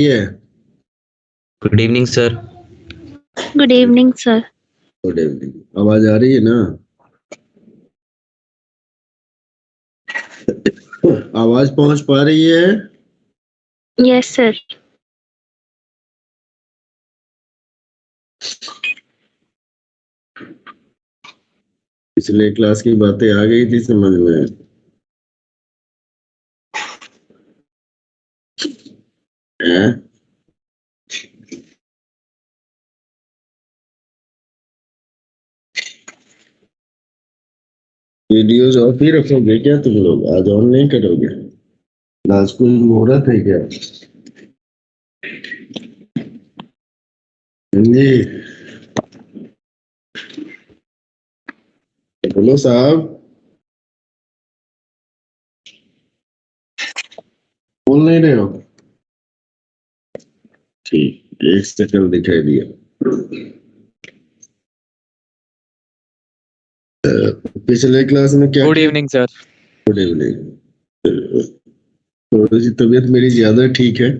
Yeah, good evening sir. Good evening sir. Good evening. आवाज आ रही है ना? आवाज पहुंच पा रही है? Yes sir. पिछले क्लास की बातें आ गई थी समझ में? हैं? वीडियोस ऑफ ही रखोगे क्या तुम लोग? आज ऑन नहीं करोगे? आज कोई मुहूर्त है क्या? जी बोलो साहब, बोल नहीं रहे हो? ठीक, एक सेकंड दिखाई दिया। पिछले क्लास में क्या? Good evening sir. Good evening. थोड़ी सी तबीयत मेरी ज्यादा ठीक है,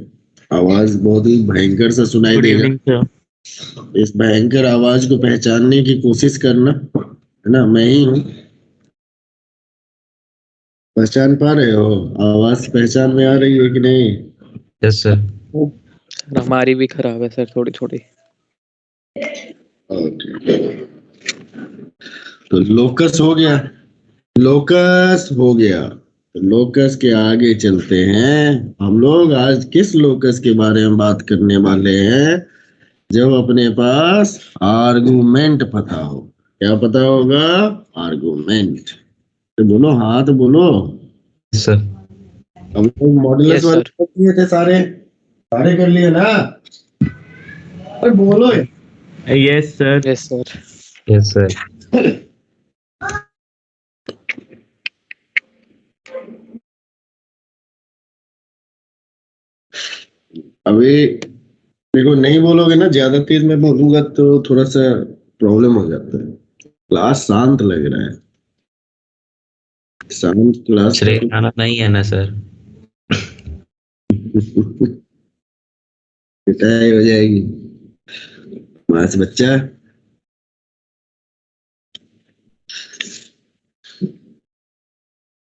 आवाज बहुत ही भयंकर सा सुनाई गुड देगा। Evening sir. इस भयंकर आवाज को पहचानने की कोशिश करना, है ना? मैं ही हूँ। पहचान पा रहे हो? आवाज पहचान में आ रही है कि नहीं? Yes sir. हमारी भी खराब है सर, थोड़ी थोड़ी। ओके, तो लोकस हो गया। लोकस हो गया, तो लोकस के आगे चलते हैं। हम लोग आज किस लोकस के बारे में बात करने वाले हैं? जब अपने पास आर्गुमेंट पता हो। क्या पता होगा? आर्गुमेंट। तो बोलो, हाँ तो बोलो। सर हम लोग मॉडुलस Yes, वाले sir. कर लिए थे, सारे सारे कर लिए ना? अरे बोलो। Yes sir. Yes sir. Yes sir. अभी देखो, नहीं बोलोगे ना, ज्यादा तेज मैं बोलूंगा तो थोड़ा सा प्रॉब्लम हो जाता है। क्लास शांत लग रहा है, शांत क्लास। श्रेय खाना नहीं है ना सर? पिटाई हो जाएगी मास बच्चा।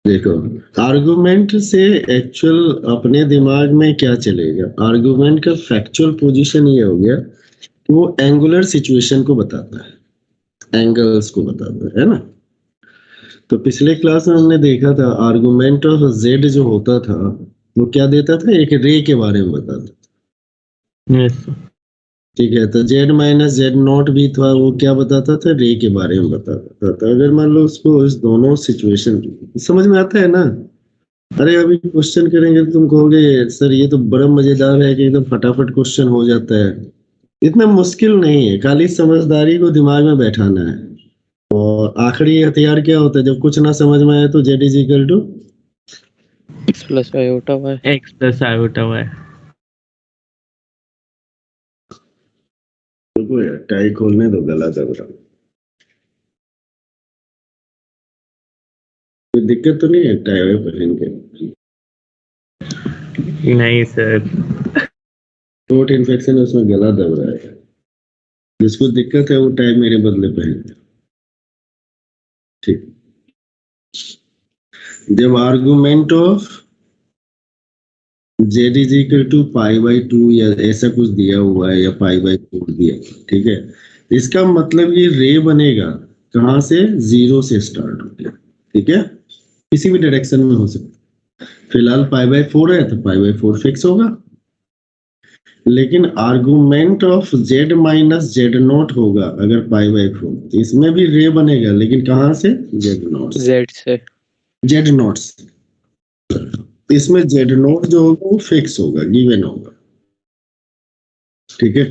देखो, आर्गुमेंट से एक्चुअल अपने दिमाग में क्या चलेगा? आर्गुमेंट का फैक्चुअल पोजीशन ये हो गया कि वो एंगुलर सिचुएशन को बताता है, एंगल्स को बताता है ना? तो पिछले क्लास में हमने देखा था आर्गुमेंट ऑफ जेड जो होता था वो क्या देता था? एक रे के बारे में बताता था। Yes sir. ठीक है, तो जेड माइनस जेड नॉट भी था, वो क्या बताता था? रे के बारे में बताता था। तो अगर मान लो उसको इस दोनों सिचुएशन समझ में आता है ना? अरे अभी क्वेश्चन करेंगे तो तुम कहोगे सर ये तो बड़ा मजेदार है कि एकदम फटाफट क्वेश्चन हो जाता है। इतना मुश्किल नहीं है, खाली समझदारी को दिमाग में बैठाना है। और आखिरी हथियार क्या होता है जब कुछ ना समझ में आए? तो z is equal to x plus iota y. X plus iota y. रुको यार, टाई खोलने दो, गला दब रहा। कोई दिक्कत तो नहीं है टाई वाई पहन के? नहीं सर। थ्रोट इन्फेक्शन है, उसमें गला दब रहा है। जिसको दिक्कत है वो टाई मेरे बदले पहन। ठीक, जब argument of z is equal to pi by 2 या ऐसा कुछ दिया हुआ है, या पाई बाई 4 दिया, ठीक है, इसका मतलब ये रे बनेगा कहां से? जीरो से स्टार्ट होगा। ठीक है, किसी भी डायरेक्शन में हो सकता है। फिलहाल पाई बाई 4 है तो पाई बाई 4 फिक्स होगा, लेकिन argument of Z minus Z not होगा अगर पाई बाई 4, तो इसमें भी रे बनेगा, लेकिन कहां से? जेड नॉट से। जेड से। जेड नॉट से। इसमें जेड नॉट जो होगा वो फिक्स होगा, गिवन होगा। ठीक है,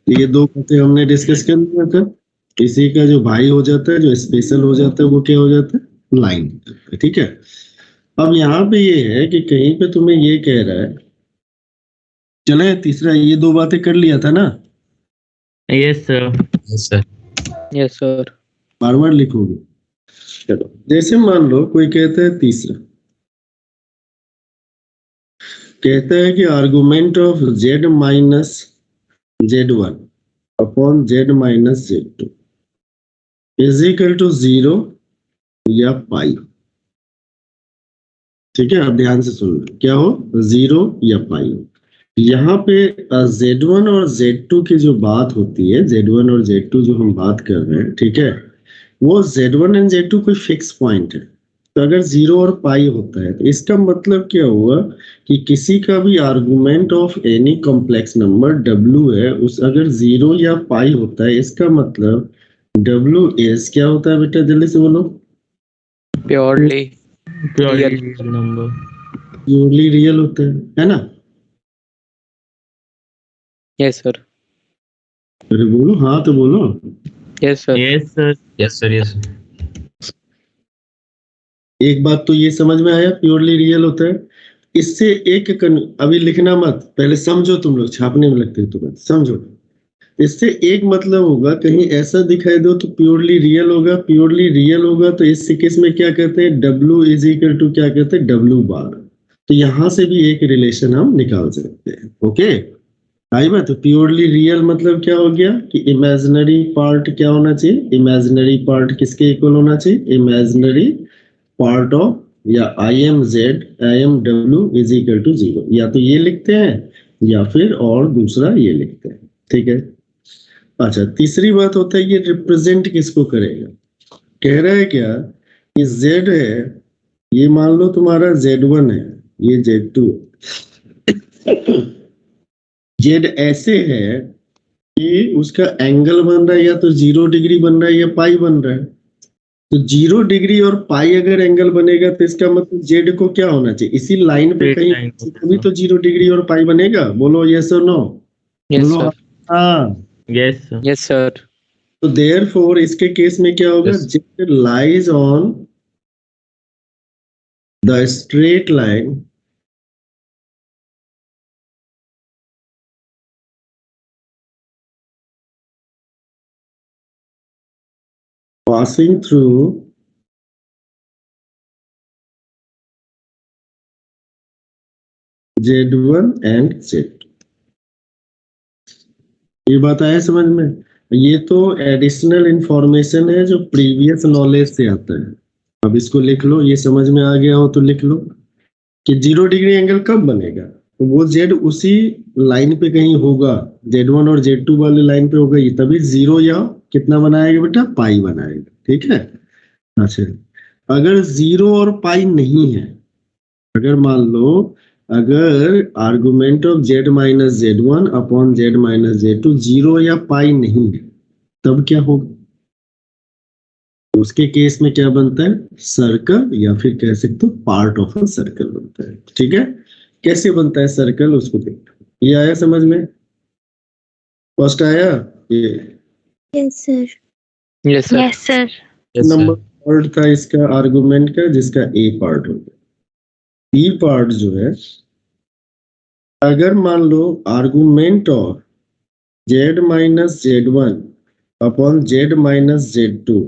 ये दो बातें हमने डिस्कस कर लिया था। किसी का जो भाई हो जाता है, जो स्पेशल हो जाता है, वो क्या हो जाता है? लाइन। ठीक है, अब यहाँ पे ये है कि कहीं पे तुम्हें ये कह रहा है, चले तीसरा, ये दो बातें कर लिया था ना? Yes sir. Yes sir. Yes sir. बार बार लिखोगे? चलो, जैसे मान लो कोई कहता है तीसरा, कहता है कि argument of z minus z1 upon z minus z2 is equal to 0 या पाई। ठीक है, आप ध्यान से सुन लो, क्या हो 0 या पाई हो। यहाँ पे z1 और z2 की जो बात होती है, z1 और z2 जो हम बात कर रहे हैं, ठीक है, वो z1 एंड z2 कोई फिक्स पॉइंट है। तो अगर 0 और पाई होता है तो इसका मतलब क्या हुआ कि किसी का भी argument of any complex number w है, उस अगर 0 या पाई होता है, इसका मतलब w इज क्या होता है बेटा, जल्दी से बोलो। Purely Purely Real. real number. Purely real होता है ना? Yes sir. अरे बोलो, हाँ तो बोलो। Yes sir. Yes, sir. Yes, sir. Yes. एक बात तो ये समझ में आया, प्योरली रियल होता है। इससे अभी लिखना मत, पहले समझो, तुम लोग छापने में लगते हो तो बात समझो। इससे एक मतलब होगा, कहीं ऐसा दिखाई दो तो प्योरली रियल होगा, प्योरली रियल होगा तो इस केस में क्या कहते हैं, W इज इक्वल टू क्या कहते हैं, W बार। तो यहां से भी एक रिलेशन हम निकाल सकते हैं। ओके, आई बात। तो प्योरली रियल मतलब क्या हो गया कि इमेजिनरी पार्ट क्या होना चाहिए, इमेजिनरी पार्ट किसके इक्वल होना चाहिए, इमेजिनरी पार्ट ऑफ या I M W is equal to 0। या तो ये लिखते हैं या फिर और दूसरा ये लिखते हैं। ठीक है, अच्छा, तीसरी बात होता है ये रिप्रेजेंट किसको करेगा। कह रहा है क्या कि z है, ये मान लो तुम्हारा z1 है, ये z2 z ऐसे है कि उसका एंगल बन रहा है या तो 0 डिग्री बन रहा है या पाई बन रहा है। तो 0 डिग्री और पाई अगर एंगल बनेगा तो इसका मतलब z को क्या होना चाहिए, इसी लाइन पे Straight कहीं line तभी तो 0 डिग्री और पाई बनेगा। बोलो यस और नो। यस बोलो सर। हाँ। Yes, sir. Yes sir. तो देयरफॉर इसके केस में क्या होगा, Yes. z lies on the straight line passing through z1 and z2। ये बात आया समझ में? ये तो एडिशनल इंफॉर्मेशन है जो प्रीवियस नॉलेज से आता है। अब इसको लिख लो, ये समझ में आ गया हो तो लिख लो कि 0 डिग्री एंगल कब बनेगा, तो वो z उसी लाइन पे कहीं होगा, z1 और z2 वाले लाइन पे होगा, ये तभी 0 या कितना बनाएगा बेटा, पाई बनाएगा। ठीक है, अच्छा, अगर 0 और पाई नहीं है, अगर मान लो अगर argument of z minus z1 upon z minus z2 0 या पाई नहीं है, तब क्या होगा, उसके केस में क्या बनता है, सर्कल, या फिर कह सकते हो पार्ट ऑफ अ सर्कल बनता है। ठीक है, कैसे बनता है सर्कल उसको देखो। ये आया समझ में, फर्स्ट आया ये Yes, sir. Yes sir. Yes, sir. Yes, number sir. Part था इसका आर्गुमेंट का, जिसका ए पार्ट हो गया। बी पार्ट जो है, अगर मान लो argument of z minus z1 upon z minus z2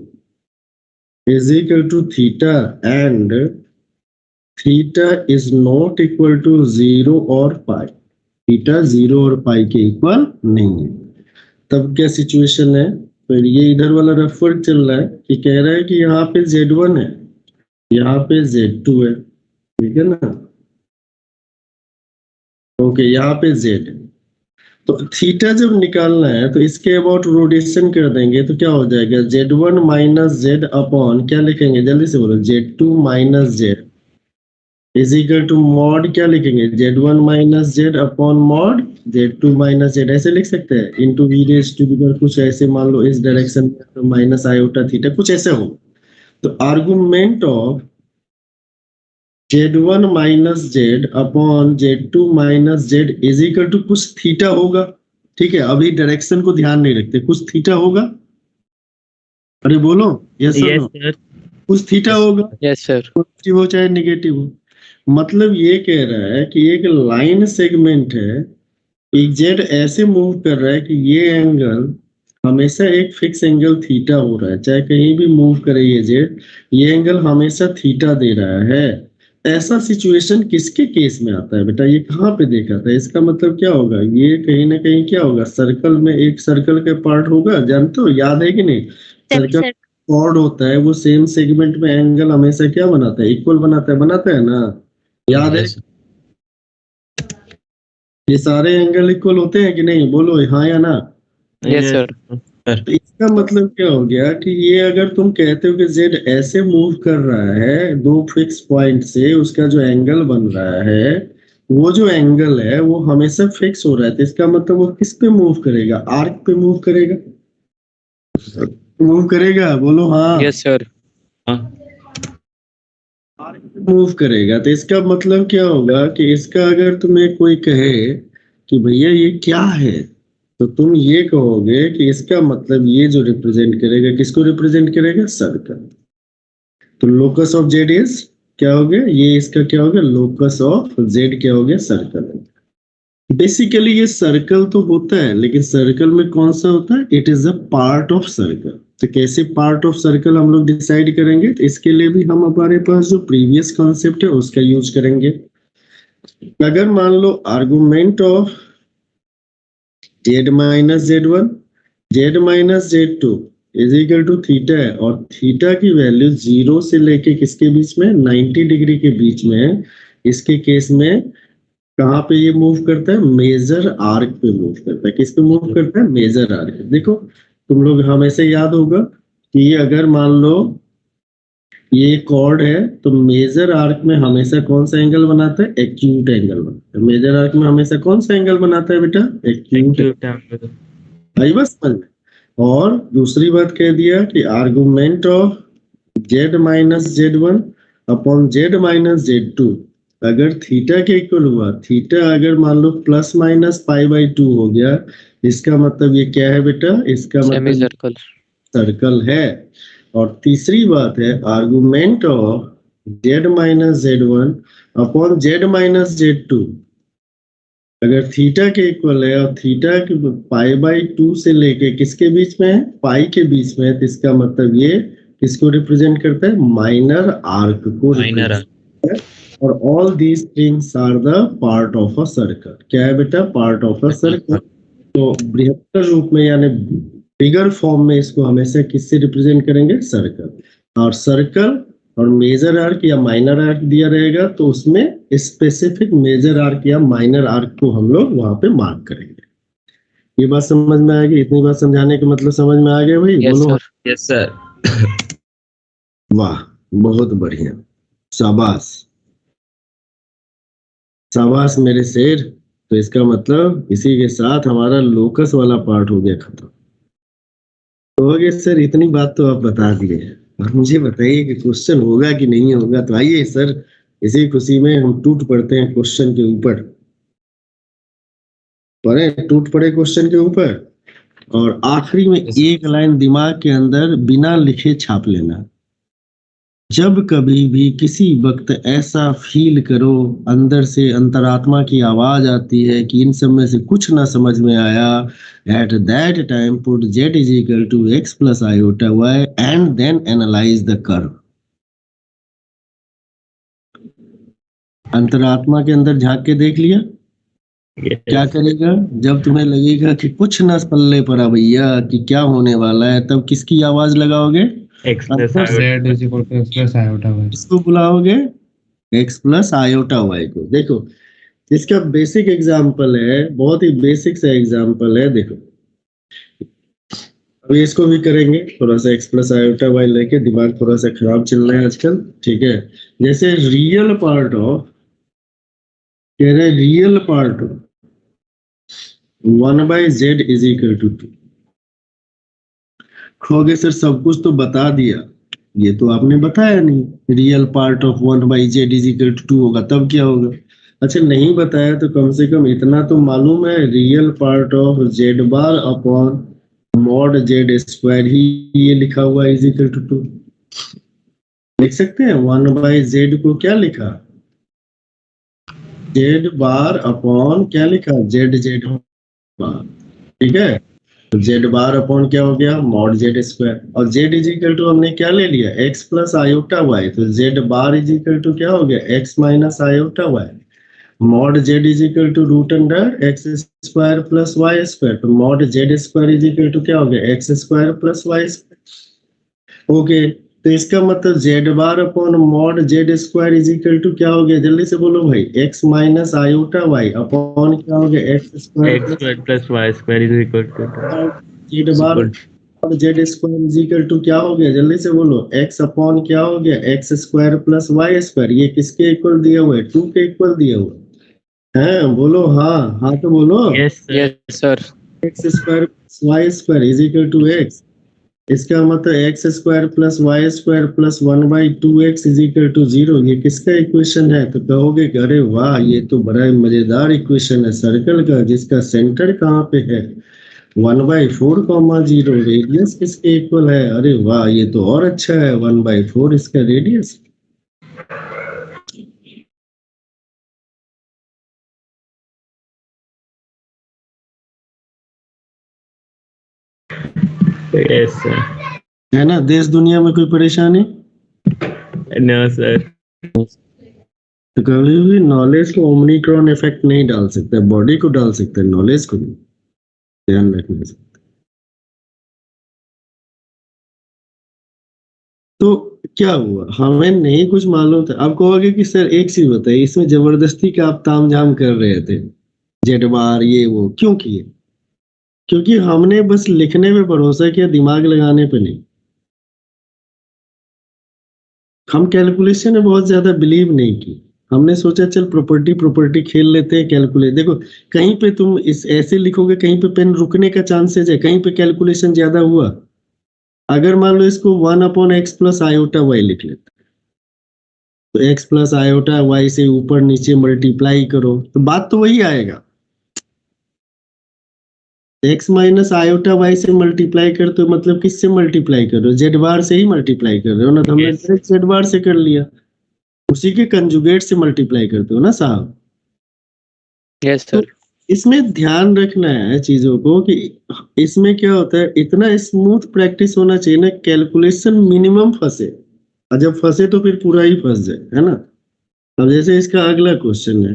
is equal to theta and theta is not equal to 0 और पाई, थीटा 0 और पाई के इक्वल नहीं है, तब क्या सिचुएशन है। फिर ये इधर वाला रफ वर्क चल रहा है कि कह रहा है कि यहाँ पे z1 है, यहाँ पे z2 है, ठीक है ना, ओके, यहाँ पे z है। तो थीटा जब निकालना है तो इसके अबाउट रोटेशन कर देंगे तो क्या हो जाएगा, z1 माइनस z अपॉन क्या लिखेंगे, जल्दी से बोलो, z2 minus z is equal to mod, क्या लिखेंगे, z1 minus z upon mod z2 minus z, ऐसे लिख सकते हैं, into v raise to the, कुछ ऐसे मान लो इस डायरेक्शन में तो माइनस आयोटा थीटा, कुछ ऐसे हो। तो argument of z1 minus z upon z2 minus z is equal to कुछ थीटा होगा। ठीक है, अभी डायरेक्शन को ध्यान नहीं रखते, कुछ थीटा होगा। अरे बोलो यस Yes, नो, sir. कुछ थीटा Yes. होगा, यस सर। पॉजिटिव हो चाहे निगेटिव हो। मतलब ये कह रहा है कि एक लाइन सेगमेंट है, एक जेड ऐसे मूव कर रहा है कि ये एंगल हमेशा एक फिक्स एंगल थीटा हो रहा है, चाहे कहीं भी मूव करे ये जेड, ये एंगल हमेशा थीटा दे रहा है। ऐसा सिचुएशन किसके केस में आता है बेटा, ये कहाँ पे देखा था? इसका मतलब क्या होगा, ये कहीं ना कहीं क्या होगा, सर्कल में एक सर्कल का पार्ट होगा, जानते हो, याद है कि नहीं? सर्कल सर कॉर्ड होता है, वो सेम सेगमेंट में एंगल हमेशा क्या बनाता है, इक्वल बनाता है ना, याद है? ये सारे एंगल इक्वल होते हैं कि नहीं, बोलो हाँ या ना? Yes, sir. तो इसका मतलब क्या हो गया कि ये अगर तुम कहते हो कि जेड ऐसे मूव कर रहा है दो फिक्स पॉइंट से, उसका जो एंगल बन रहा है वो जो एंगल है वो हमेशा फिक्स हो रहा है, तो इसका मतलब वो किस पे मूव करेगा, आर्क पे मूव करेगा, मूव करेगा, बोलो हाँ। Yes, sir. मूव करेगा, तो इसका मतलब क्या होगा कि इसका अगर तुम्हें कोई कहे कि भैया ये क्या है, तो तुम ये कहोगे कि इसका मतलब ये जो रिप्रेजेंट करेगा, किसको रिप्रेजेंट करेगा, सर्कल। तो लोकस ऑफ जेड इज क्या हो गया, ये इसका क्या हो गया, लोकस ऑफ जेड क्या हो गया, सर्कल। बेसिकली ये सर्कल तो होता है, लेकिन सर्कल में कौन सा होता है, it is a part of circle. तो कैसे पार्ट ऑफ सर्कल हम लोग डिसाइड करेंगे, तो इसके लिए भी हम हमारे पास जो प्रीवियस कॉन्सेप्ट है उसका यूज करेंगे। अगर मान लो argument of Z minus Z one, Z minus Z two is equal to theta है, और थीटा की वैल्यू 0 से लेके किसके बीच में, 90 डिग्री के बीच में है। इसके केस में कहाँ पे ये मूव करता है, मेजर आर्क पे मूव करता है। किस पे मूव करता है, मेजर आर्क। देखो तुम लोग हमेशा याद होगा कि अगर मान लो ये कॉर्ड है, तो मेजर आर्क में हमेशा कौन सा एंगल बनाता है, एक्यूट एंगल बनाता है। मेजर आर्क में हमेशा कौन सा एंगल बनाता है बेटा, एक्यूट। आई बस समझ में। और दूसरी बात कह दिया कि argument of Z minus Z one upon z minus Z two अगर थीटा के इक्वल हुआ, थीटा अगर मान लो प्लस माइनस पाई बाई 2 हो गया, इसका मतलब ये क्या है बेटा, इसका मतलब Semicircle. सर्कल है। और तीसरी बात है argument of Z minus Z one upon z minus Z two अगर थीटा के इक्वल है, और थीटा के पाई बाई 2 से लेके किसके बीच में है, पाई के बीच में है, तो इसका मतलब ये किसको रिप्रेजेंट करता है, माइनर आर्क को represent करता है। और all these things are the part of a circle. क्या है बेटा, पार्ट ऑफ अ सर्कल। तो बृहत्तर रूप में यानी बिगर फॉर्म में इसको हमेशा किससे रिप्रेजेंट करेंगे, सर्कल। और सर्कल और मेजर आर्क या माइनर आर्क दिया रहेगा, तो उसमें स्पेसिफिक मेजर आर्क या माइनर आर्क को हम लोग वहां पे मार्क करेंगे। ये बात समझ में आएगी, इतनी बात समझाने का मतलब समझ में आ गया भाई, Yes, बोलो। sir. Yes, sir. वाह, बहुत बढ़िया, शाबाश शाबाश मेरे शेर। तो इसका मतलब इसी के साथ हमारा लोकस वाला पार्ट हो गया खत्म। तो हो गया सर, इतनी बात तो आप बता दिए, और मुझे बताइए कि क्वेश्चन होगा कि नहीं होगा। तो आइए सर, इसी खुशी में हम टूट पड़ते हैं क्वेश्चन के ऊपर, पढ़े टूट पड़े क्वेश्चन के ऊपर। और आखिरी में एक लाइन दिमाग के अंदर बिना लिखे छाप लेना, जब कभी भी किसी वक्त ऐसा फील करो, अंदर से अंतरात्मा की आवाज आती है कि इन सब में से कुछ ना समझ में आया, at that time put z is equal to x plus iota y and then analyse the curve. अंतरात्मा के अंदर झांक के देख लिया, क्या करेगा, जब तुम्हें लगेगा कि कुछ ना पल्ले पड़ा भैया कि क्या होने वाला है, तब किसकी आवाज लगाओगे, X plus Z is equal to x plus iota y. किसको बुलाओगे, x प्लस आयोटा y को। देखो इसका बेसिक एग्जांपल है, बहुत ही बेसिक सा एग्जांपल है। देखो अभी इसको भी करेंगे, थोड़ा सा x प्लस आयोटा y लेके, दिमाग थोड़ा सा खराब चल रहा है आजकल, ठीक है। जैसे रियल पार्ट ऑफ, कह रहे real part of 1/z is equal to 2। खोगे सर सब कुछ तो बता दिया, ये तो आपने बताया नहीं, real part of 1/z is equal to 2 होगा तब क्या होगा। अच्छा नहीं बताया तो कम से कम इतना तो मालूम है, real part of z bar upon mod z square ही ये लिखा हुआ इज इक्वल टू 2। लिख सकते हैं 1/z को क्या लिखा, z बार अपॉन क्या लिखा, z बार, ठीक है। तो जेड बार अपॉन क्या हो गया, मॉड जेड स्क्वायर, और जेड इज इक्वल टू हमने क्या ले लिया, एक्स प्लस आयोटा वाई, तो z bar is equal to क्या हो गया, x minus iota y, mod z is equal to root under x square plus y square, तो mod z square is equal to क्या हो गया, x square plus y square. Okay, तो इसका मतलब z bar upon mod z square is equal to क्या हो गया, जल्दी से बोलो भाई, X minus iota Y upon क्या हो गया, x square X squared plus Y square is equal to Z Is बार equal और Z square is equal to क्या हो गया, जल्दी से बोलो, एक्स अपॉन क्या हो गया, x square plus y square, ये किसके इक्वल दिया हुआ है, 2 के इक्वल दिया हुआ है, बोलो हाँ, हाँ तो बोलो, yes sir. Yes, sir. X square plus y square is equal to x, इसका मतलब x square plus y square plus 1/2x is equal to 0, ये किसका इक्वेशन है, तो कहोगे कि अरे वाह ये तो बड़ा मजेदार इक्वेशन है, सर्कल का जिसका सेंटर कहाँ पे है, 1/4, 0, रेडियस किसके इक्वल है, अरे वाह ये तो और अच्छा है, 1/4 इसका रेडियस। Yes sir. है ना, देश दुनिया में कोई परेशानी, No sir. तो कभी भी नॉलेज को ओमनिक्रॉन इफेक्ट नहीं डाल सकता, बॉडी को डाल सकते हैं, नॉलेज को नहीं, ध्यान रखना। तो क्या हुआ, हमें नहीं कुछ मालूम था, अब कहोगे कि सर एक चीज बताइए, इसमें जबरदस्ती का आप तामझाम कर रहे थे, जेड बार ये वो क्यों किए, क्योंकि हमने बस लिखने पे भरोसा किया, दिमाग लगाने पे नहीं, हम कैलकुलेशन में बहुत ज्यादा बिलीव नहीं की, हमने सोचा चल प्रॉपर्टी प्रॉपर्टी खेल लेते हैं, कैलकुलेट, देखो कहीं पे तुम इस ऐसे लिखोगे, कहीं पे पेन रुकने का चांसेस है, कहीं पे कैलकुलेशन ज्यादा हुआ, अगर मान लो इसको 1/x प्लस आयोटा वाई लिख लेते, तो x प्लस आयोटा वाई से ऊपर नीचे मल्टीप्लाई करो, तो बात तो वही आएगा, x माइनस आयोटा वाई से मल्टीप्लाई करते हो, मतलब किससे मल्टीप्लाई कर रहे हो, जेड बार से ही मल्टीप्लाई कर रहे हो ना, तो हमने Yes. डायरेक्ट जेड बार से कर लिया, उसी के कंजुगेट से मल्टीप्लाई करते हो ना साहब। Yes, तो sir. इसमें ध्यान रखना है चीजों को कि इसमें क्या होता है, इतना स्मूथ प्रैक्टिस होना चाहिए ना, कैलकुलेशन मिनिमम फंसे, और जब फंसे तो फिर पूरा ही फंस जाए, है ना। अब जैसे इसका अगला क्वेश्चन है,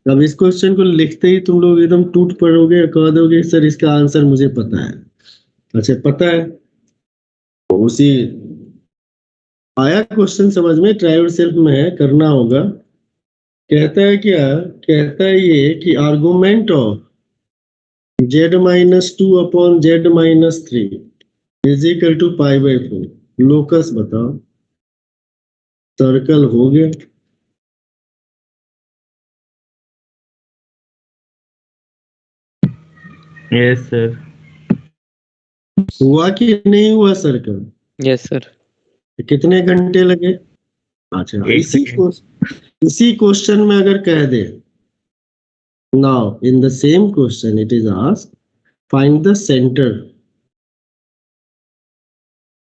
अब इस क्वेश्चन को लिखते ही तुम लोग एकदम टूट पड़ोगे और कह दोगे सर इसका आंसर मुझे पता है, अच्छा पता है, तो उसी आया क्वेश्चन समझ में, ट्राई सेल्फ में है, करना होगा, कहता है क्या, कहता है ये कि argument of z-2/z-3 is equal to π/4, locus बताओ, सर्कल हो गया, Yes sir. हुआ कि नहीं हुआ सर्कल, Yes, sir. कितने घंटे लगे, अच्छा 8 seconds. इसी क्वेश्चन में अगर कह दे, now in the same question it is asked find the centre,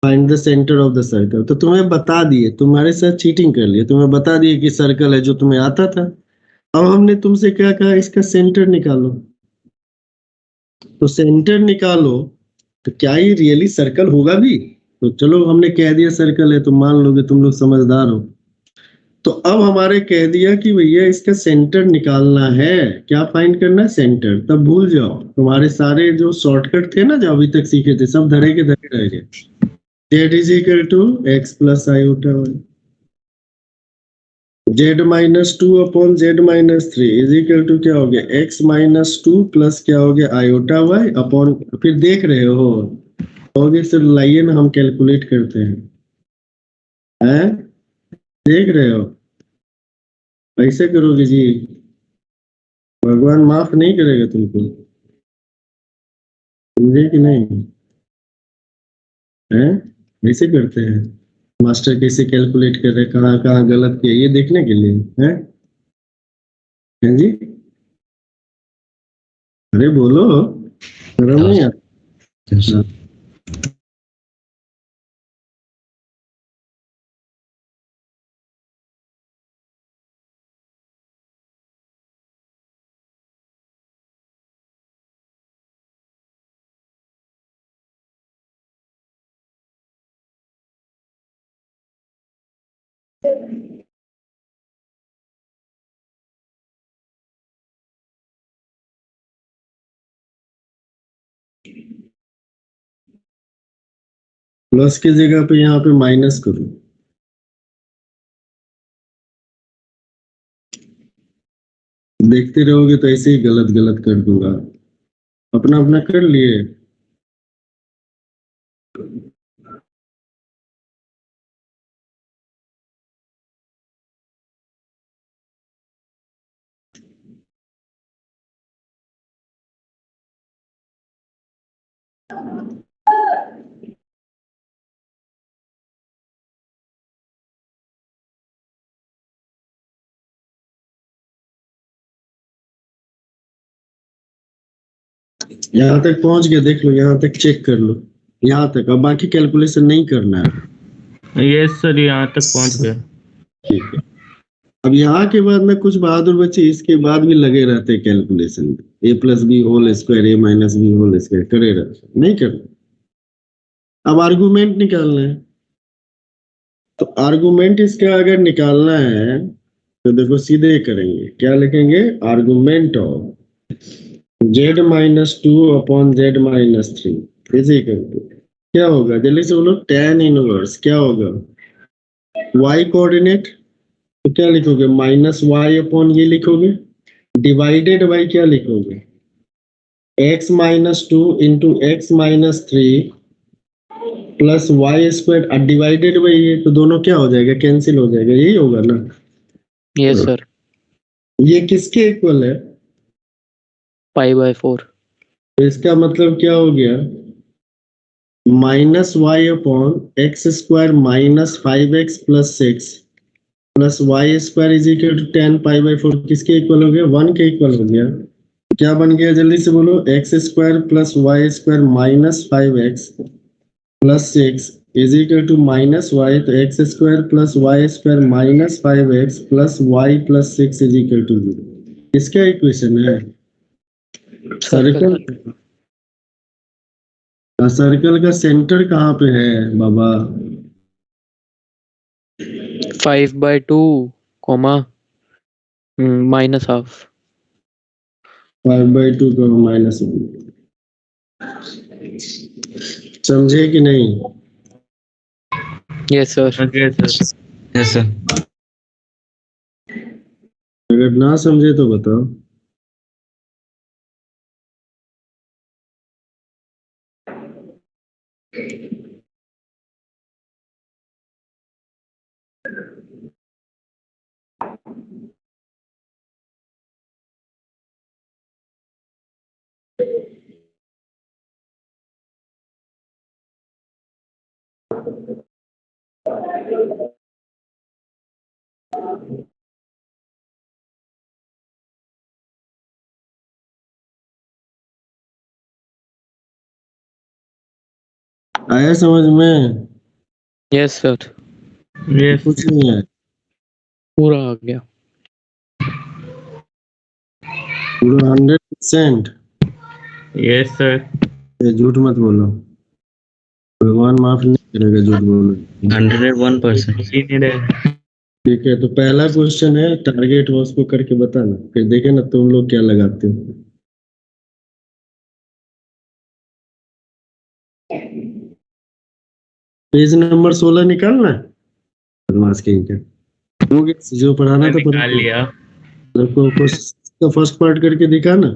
find the centre of the circle, तो तुम्हें बता दिए, तुम्हारे साथ चीटिंग कर लिए, तुम्हें बता दिए कि सर्कल है जो तुम्हें आता था, अब हमने तुमसे क्या कहा, इसका सेंटर निकालो, तो सेंटर निकालो, तो क्या ये रियली सर्कल होगा भी, तो चलो हमने कह दिया सर्कल है, तो मान लोगे तुम लोग समझदार हो, तो अब हमारे कह दिया कि भैया इसका सेंटर निकालना है, क्या फाइंड करना है, सेंटर, तब भूल जाओ, तुम्हारे सारे जो शॉर्टकट थे ना जो अभी तक सीखे थे, सब धरे के धरे रह गए, z is equal to x plus iota y, z-2/z-3 is equal to क्या हो गया, x-2 प्लस क्या हो गया, आयोटा वाई अपॉन, फिर देख रहे हो, कहोगे सर लाइए ना हम कैलकुलेट करते हैं, देख रहे हो, ऐसे करोगे जी, भगवान माफ नहीं करेगा तुमको, समझे कि नहीं, है, ऐसे करते हैं, मास्टर कैसे कैलकुलेट कर रहे हैं, कहाँ कहाँ गलत किया, ये देखने के लिए है जी, अरे बोलो, शर्म नहीं आता। प्लस की जगह पे यहाँ पे माइनस करो। देखते रहोगे तो ऐसे ही गलत गलत कर दूंगा। अपना अपना कर लिए। यहाँ तक पहुंच गए, देख लो, यहाँ तक चेक कर लो, यहाँ तक। अब बाकी कैलकुलेशन नहीं करना है। यस सर, यहाँ तक पहुंच गए। ठीक है। अब यहाँ के बाद में कुछ बहादुर बच्चे इसके बाद भी लगे रहते हैं कैलकुलेशन में, ए प्लस बी होल स्क्वायर, ए माइनस बी होल स्क्वायर करे रहते, नहीं करना। अब आर्गुमेंट निकालना है। तो आर्गुमेंट इसका अगर निकालना है तो देखो सीधे करेंगे, क्या लिखेंगे? Argument of z minus two upon z minus three इसी करके क्या होगा? जल्दी से बोलो। tan इनवर्स क्या होगा? y कोऑर्डिनेट, तो क्या लिखोगे? माइनस वाई अपॉन ये लिखोगे, डिवाइडेड बाई क्या लिखोगे? x minus two into x minus three plus y square divided by ये, तो दोनों क्या हो जाएगा? कैंसिल हो जाएगा, यही होगा ना? Yes sir. ये किसके इक्वल है? π/4। तो इसका मतलब क्या हो गया? Minus y upon x square minus 5x plus 6 plus y square is equal to 10π/4 किसके इक्वल हो गया? 1 के इक्वल हो गया। क्या बन गया? जल्दी से बोलो। X square plus y square minus 5x plus 6 is equal to minus y, तो x square plus y square minus 5x plus y plus 6 is equal to 0। इसका इक्वेशन है सर्कल। सर्कल का सेंटर कहाँ पे है बाबा? 5/2, -½ 5/2 का माइनस, समझे कि नहीं? Yes sir. Yes sir. Yes sir. अगर ना समझे तो बताओ। आया समझ में? Yes sir. यस कुछ नहीं है, पूरा आ गया। पूरा 100%। Yes sir. ये झूठ मत बोलो, भगवान माफ नहीं करेगा झूठ बोलो। 101%। ठीक है, तो पहला क्वेश्चन है टारगेट वॉस को करके बताना, फिर देखे ना तुम लोग क्या लगाते हो। पेज नंबर 16 निकालना है। बदमाश कहीं का, जो पढ़ाना तो निकाल लिया। का फर्स्ट पार्ट करके दिखाना।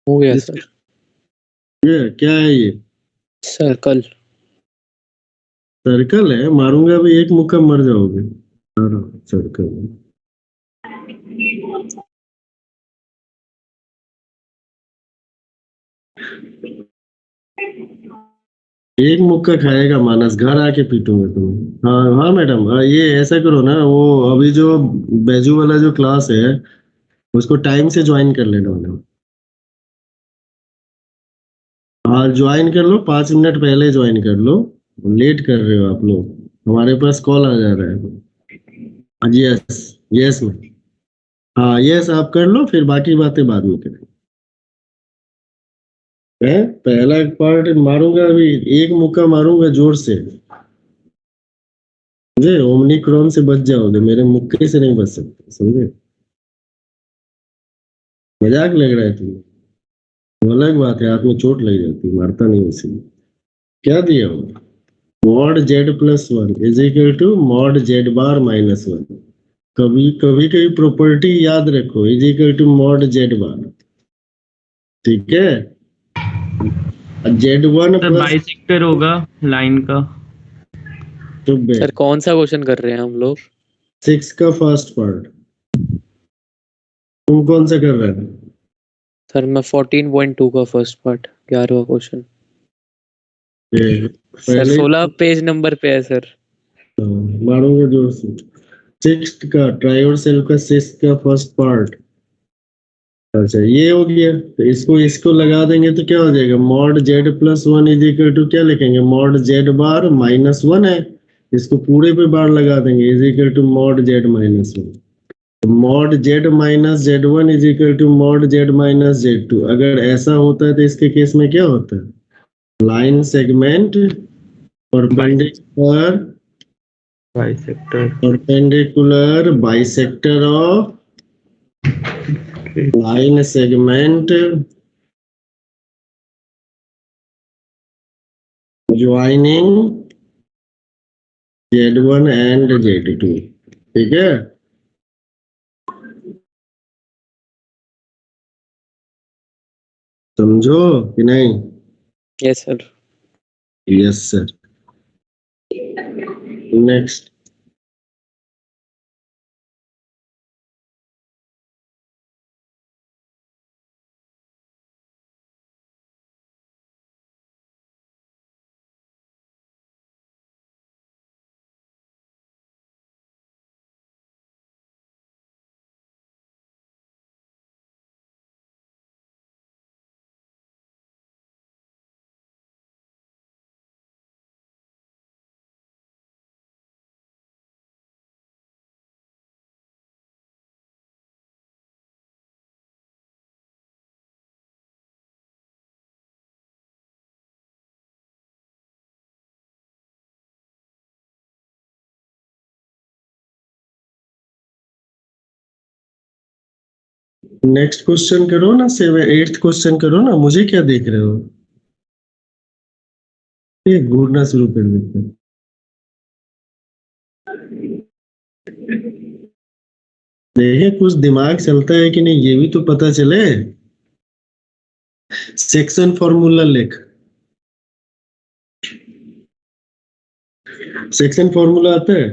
हो गया सर। ये क्या है? ये सर्कल। सर्कल है, मारूंगा अभी एक मुक्का मर जाओगे। सर्कल एक मुक्का खाएगा मानस, घर आके पीटूंगा तुम्हें। हाँ हाँ मैडम, हाँ, ये ऐसा करो ना, वो अभी जो बैजू वाला जो क्लास है उसको टाइम से ज्वाइन कर लेना मैडम। हाँ ज्वाइन कर लो, 5 मिनट पहले ज्वाइन कर लो, लेट कर रहे हो आप लोग, हमारे पास कॉल आ जा रहा है। यस यस हाँ यस आप कर लो, फिर बाकी बातें बाद में करें। मैं पहला पार्ट मारूंगा, अभी एक मुक्का मारूंगा जोर से, समझे? ओमनिक्रॉन से बच जाओगे, मेरे मुक्के से नहीं बच सकते, समझे? मजाक लग रहा है तुम्हें? वो अलग बात है, हाथ में चोट लग जाती है, मारता नहीं उसी में। क्या दिया हो? Mod z plus one is equal to mod z bar minus one. कभी कभी कभी प्रॉपर्टी याद रखो, is equal to mod z bar, ठीक है? Z one sir plus bisector होगा लाइन का। सर कौन सा क्वेश्चन कर रहे हैं हम लोग? 6 का फर्स्ट पार्ट। तुम कौन सा कर रहे हो? सर मैं 14.2 का फर्स्ट पार्ट, 11वां क्वेश्चन। ये सर पहले 16 पेज नंबर पे है सर। मारूंगा जोर से। 6 का ट्रायोड सेल का 6 का फर्स्ट पार्ट। अच्छा ये हो गया, तो इसको इसको लगा देंगे तो क्या हो जाएगा? Mod z plus one is equal to क्या लिखेंगे? Mod z bar minus one है, इसको पूरे पे बार लगा देंगे, is equal to mod z minus one. Mod z minus Z one is equal to mod z minus Z two. अगर ऐसा होता है तो इसके केस में क्या होता है? Line segment perpendicular bisector of line segment joining Z1 and Z2, ठीक है? समझो कि नहीं? Yes sir. Yes sir. Next. Next question करो ना, 8th क्वेश्चन करो ना, मुझे क्या देख रहे हो? ये घूरना शुरू कर देते हैं। देखे कुछ दिमाग चलता है कि नहीं, ये भी तो पता चले। सेक्शन फॉर्मूला लिख, सेक्शन फॉर्मूला आता है?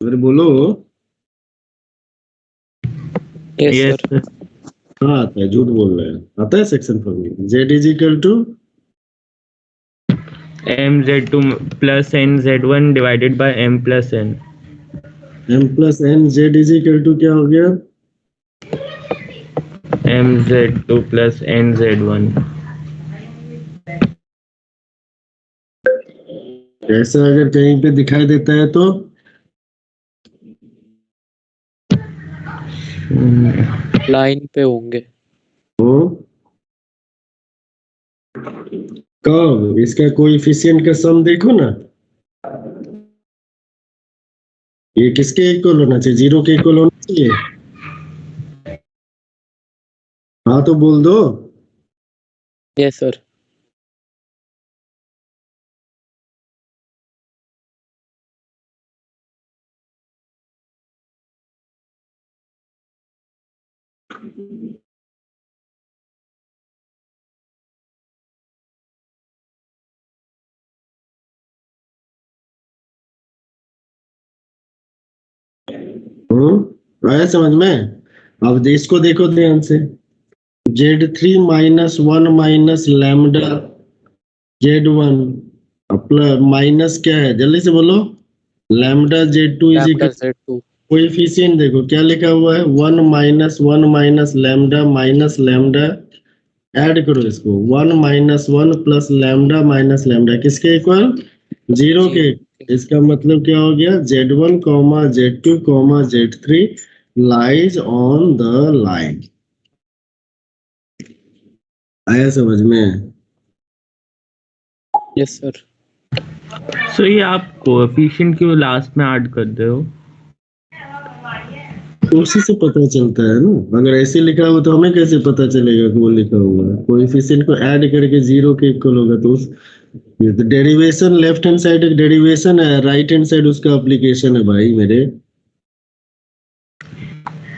अरे बोलो। Yes yes sir. सर। हाँ आता है, झूठ बोल रहे हैं, आता है section formula. Z is equal to mz2 plus nz1 divided by m plus n। m plus n। Z is equal to क्या हो गया? mz2 plus nz1। ऐसा अगर कहीं पे दिखाई देता है तो लाइन पे होंगे। हो कब? इसका कोएफिशिएंट का सम देखो ना, ये किसके इक्वल होना चाहिए? 0 के इक्वल होना चाहिए। हाँ तो बोल दो। Yes sir. आया समझ में? अब इसको देखो ध्यान से। Z3 minus one minus lambda Z1 minus क्या है? जल्दी से बोलो। Lambda Z2 is lambda equal, Z2। Coefficient देखो क्या लिखा हुआ है? 1 minus lambda minus lambda add करो इसको, 1 minus 1 plus lambda minus lambda किसके इक्वल, 0 के। इसका मतलब क्या हो गया, Z1 comma Z2 comma Z3 lies on the line. आया समझ में? Yes sir. सो ये आप कोएफिशिएंट क्यों लास्ट में ऐड कर रहे हो? तो उसी से पता चलता है ना, अगर ऐसे लिखा हुआ तो हमें कैसे पता चलेगा कि वो लिखा हुआ है। कोएफिशिएंट को ऐड करके 0 के इक्वल होगा तो उस डेरिवेशन, लेफ्ट हैंड साइड एक डेरिवेशन है, राइट हैंड साइड उसका एप्लीकेशन है भाई मेरे।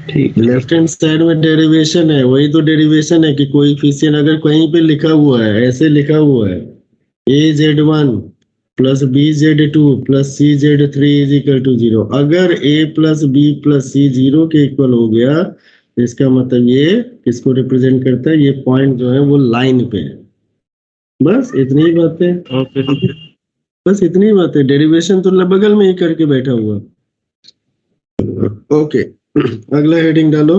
ठीक। लेफ्ट हैंड साइड में डेरिवेशन है, वही तो डेरिवेशन है कि कोएफिशिएंट अगर कहीं पे लिखा हुआ है, ऐसे लिखा हुआ है AZ1 plus BZ2 plus CZ3 is equal to 0, अगर A plus B plus C 0 के इक्वल हो गया तो इसका मतलब ये किसको रिप्रेजेंट करता है, ये पॉइंट जो है वो लाइन पे है। बस इतनी ही बात है, ओके। बस इतनी ही बात है। डेरिवेशन तो बगल में ही करके बैठा हुआ। ओके, अगला हेडिंग डालो।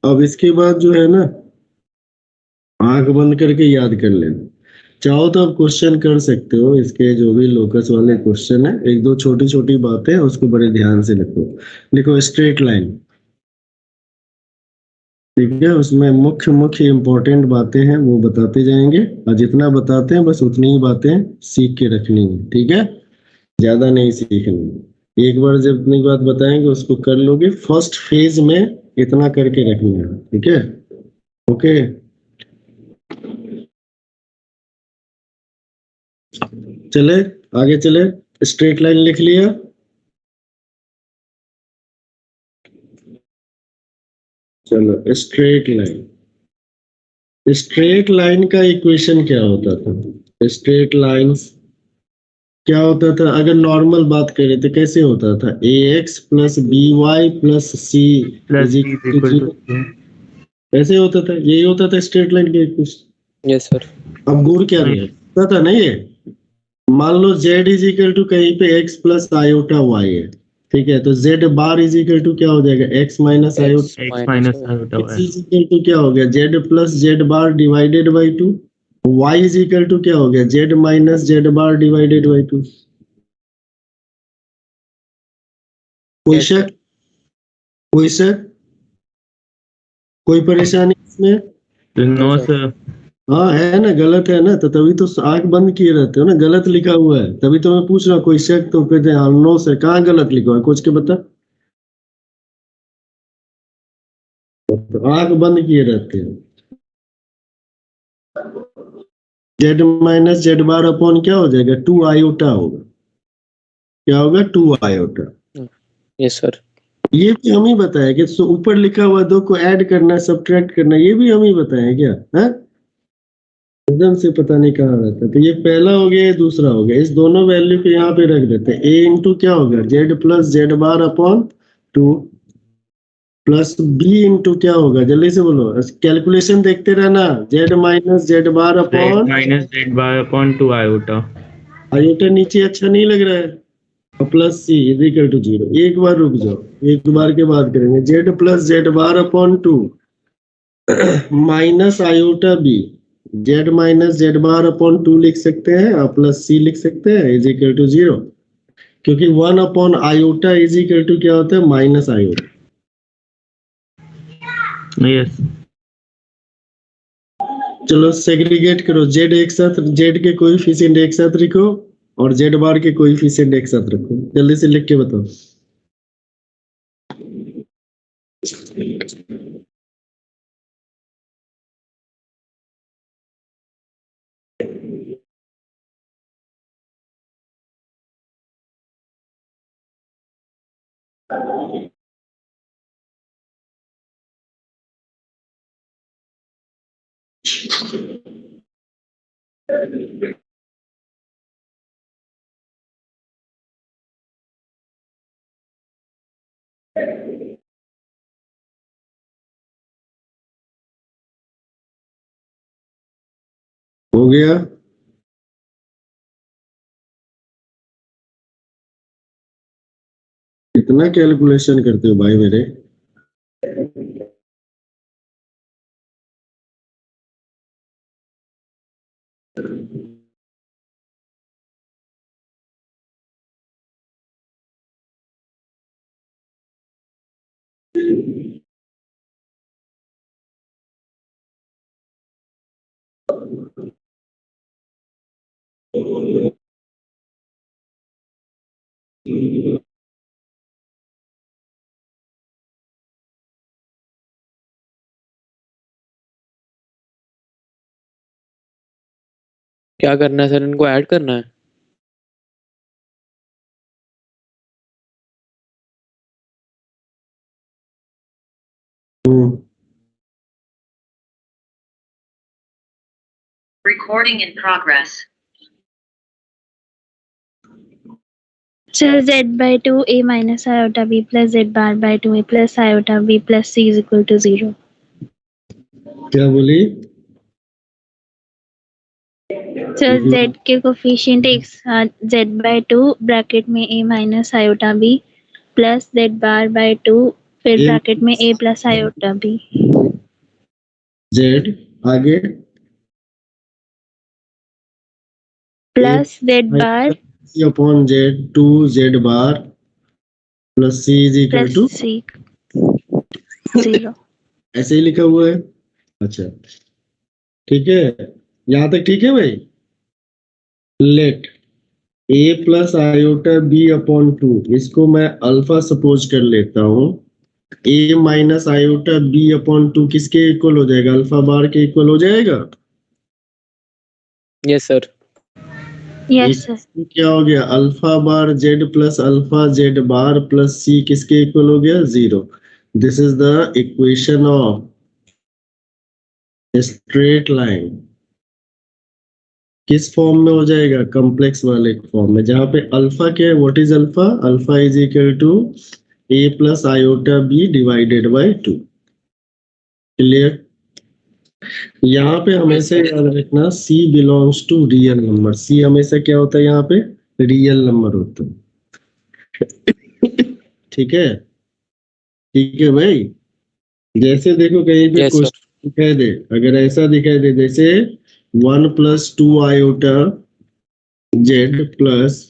अब इसके बाद जो है ना, आंख बंद करके याद कर लेना। चाहो तो आप क्वेश्चन कर सकते हो, इसके जो भी लोकस वाले क्वेश्चन है, एक दो छोटी छोटी बातें हैं, उसको बड़े ध्यान से लिखो। लिखो स्ट्रेट लाइन, ठीक है, उसमें मुख्य मुख्य इंपॉर्टेंट बातें हैं वो बताते जाएंगे, और जितना बताते हैं बस उतनी ही बातें सीख के रखनी है, ठीक है, ज्यादा नहीं सीखनी। एक बार जब इतनी बात बताएंगे उसको कर लोगे, फर्स्ट फेज में इतना करके रखना है, ठीक है। ओके, चले आगे चले। स्ट्रेट लाइन लिख लिया, चलो स्ट्रेट लाइन। स्ट्रेट लाइन का इक्वेशन क्या होता था, स्ट्रेट लाइंस क्या होता था, अगर नॉर्मल बात करें तो कैसे होता था, ax plus b y plus c plus is C equal is to equal to 0, 0। ऐसे होता था, यही होता था स्ट्रेट लाइन के इक्वेशन। Yes sir. अब गुड़ क्या नहीं। दिया पता था ना, ये मान लो z इज इक्वल टू कहीं पे x प्लस आयोटा y है, ठीक है, तो z bar is equal to क्या हो जाएगा, x minus iota. x minus minus iota x y। Is equal to क्या हो गया, z plus z bar divided by 2। y is equal to क्या हो गया, z minus z bar divided by 2। कोई यस शक, सर। कोई शक, कोई परेशानी इसमें? No no sir. सर। हाँ है ना, गलत है ना, तो तभी तो आंख बंद किए रहते हो ना, गलत लिखा हुआ है, तभी तो मैं पूछ रहा हूँ कोई शक, तो कहते हैं हाँ नो सर, कहाँ गलत लिखा हुआ है, कुछ के बता। तो आंख बंद किए रहते हैं। Z minus z bar upon क्या हो जाएगा, 2 आयोटा होगा, क्या होगा, 2 आयोटा। Yes sir. ये भी हम ही बताया कि ऊपर लिखा हुआ दो को ऐड करना, सब्ट्रैक्ट करना, ये भी हम ही बताया क्या है, एकदम से पता नहीं कहाँ रहता। तो ये पहला हो गया, ये दूसरा हो गया, इस दोनों वैल्यू को यहाँ पे रख देते हैं। ए इंटू क्या होगा, z plus z bar upon 2 plus b into क्या होगा, जल्दी से बोलो, कैलकुलेशन देखते रहना, z minus z bar z upon minus z bar upon 2 iota. Iota नीचे अच्छा नहीं लग रहा है, और plus C is equal to 0। एक बार रुक जाओ, एक बार के बाद करेंगे, z plus z bar upon 2 minus iota b, z minus z bar upon 2 लिख सकते हैं, और प्लस सी लिख सकते हैं इज इक्वल टू 0, क्योंकि 1 अपॉन आयोटा इज इक्वल टू क्या होता है, माइनस आयोटा। यस। चलो सेग्रीगेट करो, जेड एक साथ, जेड के कोएफिशिएंट एक साथ लिखो, और जेड बार के कोएफिशिएंट एक साथ रखो, जल्दी से लिख के बताओ। हो गया, कितना कैलकुलेशन करते हो भाई मेरे। क्या करना है सर, इनको ऐड करना है? Recording in progress. Sir, z by 2 a minus iota b plus z bar by 2 a plus iota b plus c is equal to 0. क्या बोली? Sir, z के coefficient x z by 2 bracket में a minus iota b plus z bar by 2 फिर A bracket में a plus iota b Z आगे plus z bar C upon Z 2 Z bar plus C is equal plus to c 0. ऐसे ही लिखा हुआ है। अच्छा ठीक है, यहाँ तक ठीक है भाई। Let a plus iota b upon 2, इसको मैं अल्फा सपोज कर लेता हूँ। a minus iota b upon 2 किसके इक्वल हो जाएगा? अल्फा बार के इक्वल हो जाएगा। Yes sir. Yes, sir. क्या हो गया? Alpha bar z plus alpha z bar plus c किसके इक्वल हो गया? 0। This is the equation of straight line. किस फॉर्म में हो जाएगा? कॉम्प्लेक्स वाले फॉर्म में, जहां पे अल्फा क्या है? What is alpha? Alpha is equal to a plus iota b divided by 2। Clear? यहाँ पे हमेशा याद रखना c belongs to real number. c हमेशा क्या होता है? यहाँ पे रियल नंबर होता है। ठीक है, ठीक है भाई। जैसे देखो कहीं पे Yes, sir. क्वेश्चन दिखाई दे, अगर ऐसा दिखाई दे जैसे 1 plus 2 iota z plus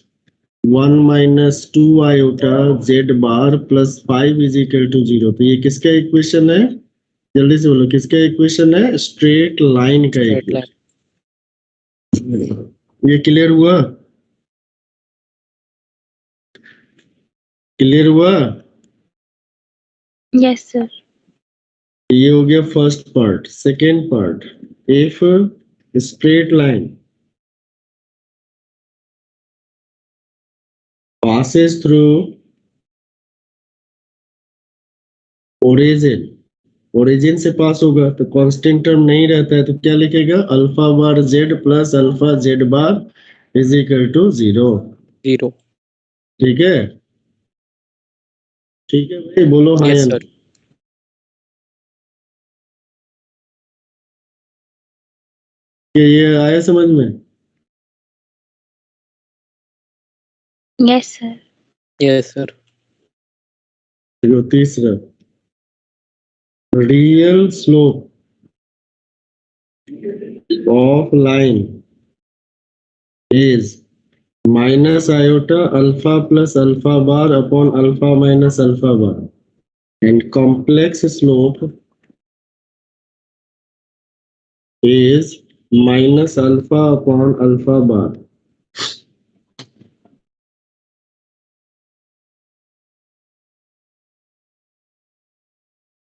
1 minus 2 iota z bar plus 5 is equal to 0, तो ये किसका इक्वेशन है? जल्दी से बोलो, किसका इक्वेशन है? स्ट्रेट लाइन का Straight line. इक्वेशन। ये क्लियर हुआ? क्लियर हुआ? Yes, sir. ये हो गया first part. Second part, if straight line passes through origin से पास होगा तो कांस्टेंट टर्म नहीं रहता है, तो क्या लिखेगा? Alpha bar z plus alpha z bar is equal to 0। 0. ठीक है, ठीक है भाई, बोलो हाँ Yes, या sir. नहीं। ये आया समझ में? Yes, sir. Yes, sir. जो तीसरा, real slope of line is minus iota alpha plus alpha bar upon alpha minus alpha bar and complex slope is minus alpha upon alpha बार।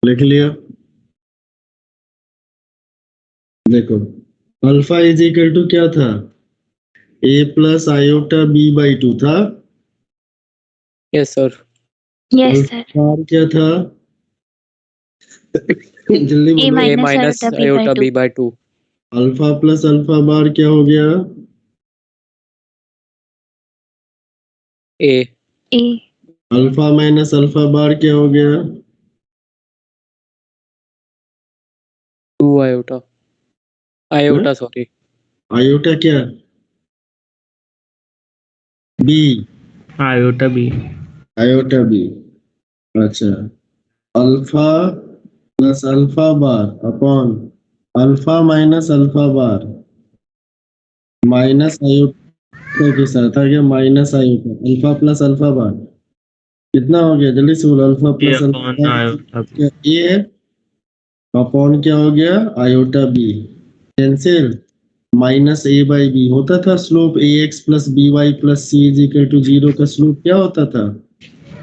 लिख लिया? देखो अल्फा इज इक्वल टू क्या था? a plus iota b by 2 था। Yes, sir. Yes, sir. बार क्या था? जल्दी A बोलो। A minus minus iota b by iota 2. b by 2. Alpha plus alpha बार क्या हो गया? A. A. Alpha minus alpha बार क्या हो गया? 2 iota. Iota, sorry. आयोटा क्या? b, iota b. Iota b। अच्छा, alpha plus alpha bar upon alpha minus alpha bar minus iota के साथ आ गया minus iota. Alpha plus alpha बार कितना हो गया जल्दी से बोलो, alpha A plus upon alpha iota b. क्या ए है, अपॉन क्या हो गया iota b, cancel, minus a by b होता था slope, a x plus b y plus C is equal to 0 का स्लोप क्या होता था,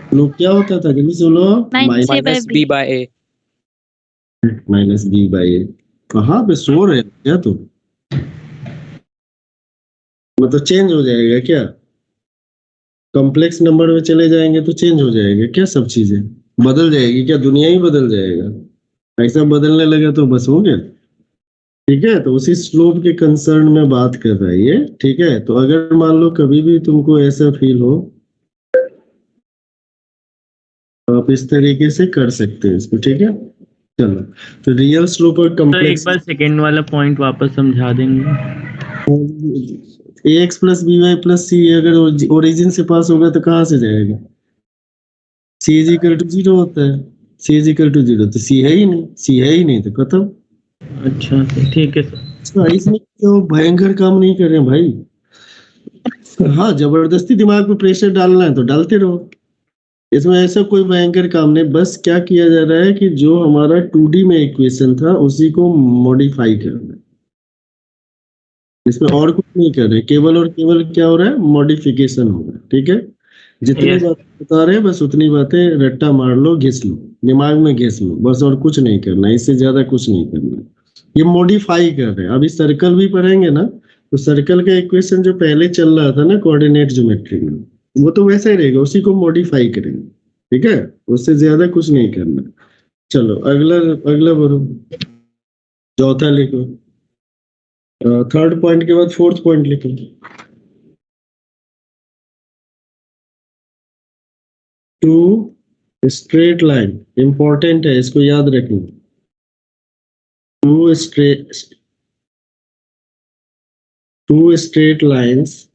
स्लोप क्या होता था जल्दी से बोलो, minus a by minus b. b by a. Minus b by a. कहाँ पे सो रहे हो क्या तुम, मतलब चेंज हो जाएगा क्या, कॉम्प्लेक्स नंबर में चले जाएंगे तो चेंज हो जाएगा क्या, सब चीजें बदल जाएगी क्या, दुनिया ही बदल जाएगा, ऐसा बदलने लगा तो बस हो गया। ठीक है, तो उसी स्लोप के कंसर्न में बात कर रहा है ये। ठीक है, तो अगर मान लो कभी भी तुमको ऐसा फील हो तो आप इस तरीके से कर सकते हैं इसको। ठीक है, चलो, तो रियल स्लोप और तो एक कॉम्प्लेक्स बार सेकेंड वाला पॉइंट वापस समझा देंगे। A x plus b y plus c अगर ओरिजिन से पास होगा तो कहाँ से जाएगा, सी इज इक्वल टू 0 होता है, सी इज इक्वल टू 0 तो सी है ही नहीं, सी है ही नहीं तो खत्म। अच्छा ठीक है सर। अच्छा, इसमें क्यों भयंकर काम नहीं कर रहे हैं भाई, हाँ जबरदस्ती दिमाग पे प्रेशर डालना है तो डालते रहो, इसमें ऐसा कोई भयंकर काम नहीं, बस क्या किया जा रहा है कि जो हमारा 2D में इक्वेशन था उसी को मॉडिफाई करना है, इसमें और कुछ नहीं कर रहे, केवल और केवल क्या हो रहा है, मॉडिफिकेशन हो रहा है। ठीक है, जितनी Yes. बात बता रहे हैं बस उतनी बातें रट्टा मार लो, घिस लो, दिमाग में घिस लो बस, और कुछ नहीं करना, इससे ज्यादा कुछ नहीं करना। ये मॉडिफाई कर रहे हैं, अभी सर्कल भी पढ़ेंगे ना, तो सर्कल का इक्वेशन जो पहले चल रहा था ना कोऑर्डिनेट ज्योमेट्री में, वो तो वैसा ही रहेगा, उसी को मॉडिफाई करेंगे। ठीक है, उससे ज्यादा कुछ नहीं करना। चलो अगला, अगला बढ़ो, चौथा लिखो, थर्ड पॉइंट के बाद फोर्थ पॉइंट लिखो। टू स्ट्रेट लाइन इंपॉर्टेंट है, इसको याद रखना, two straight lines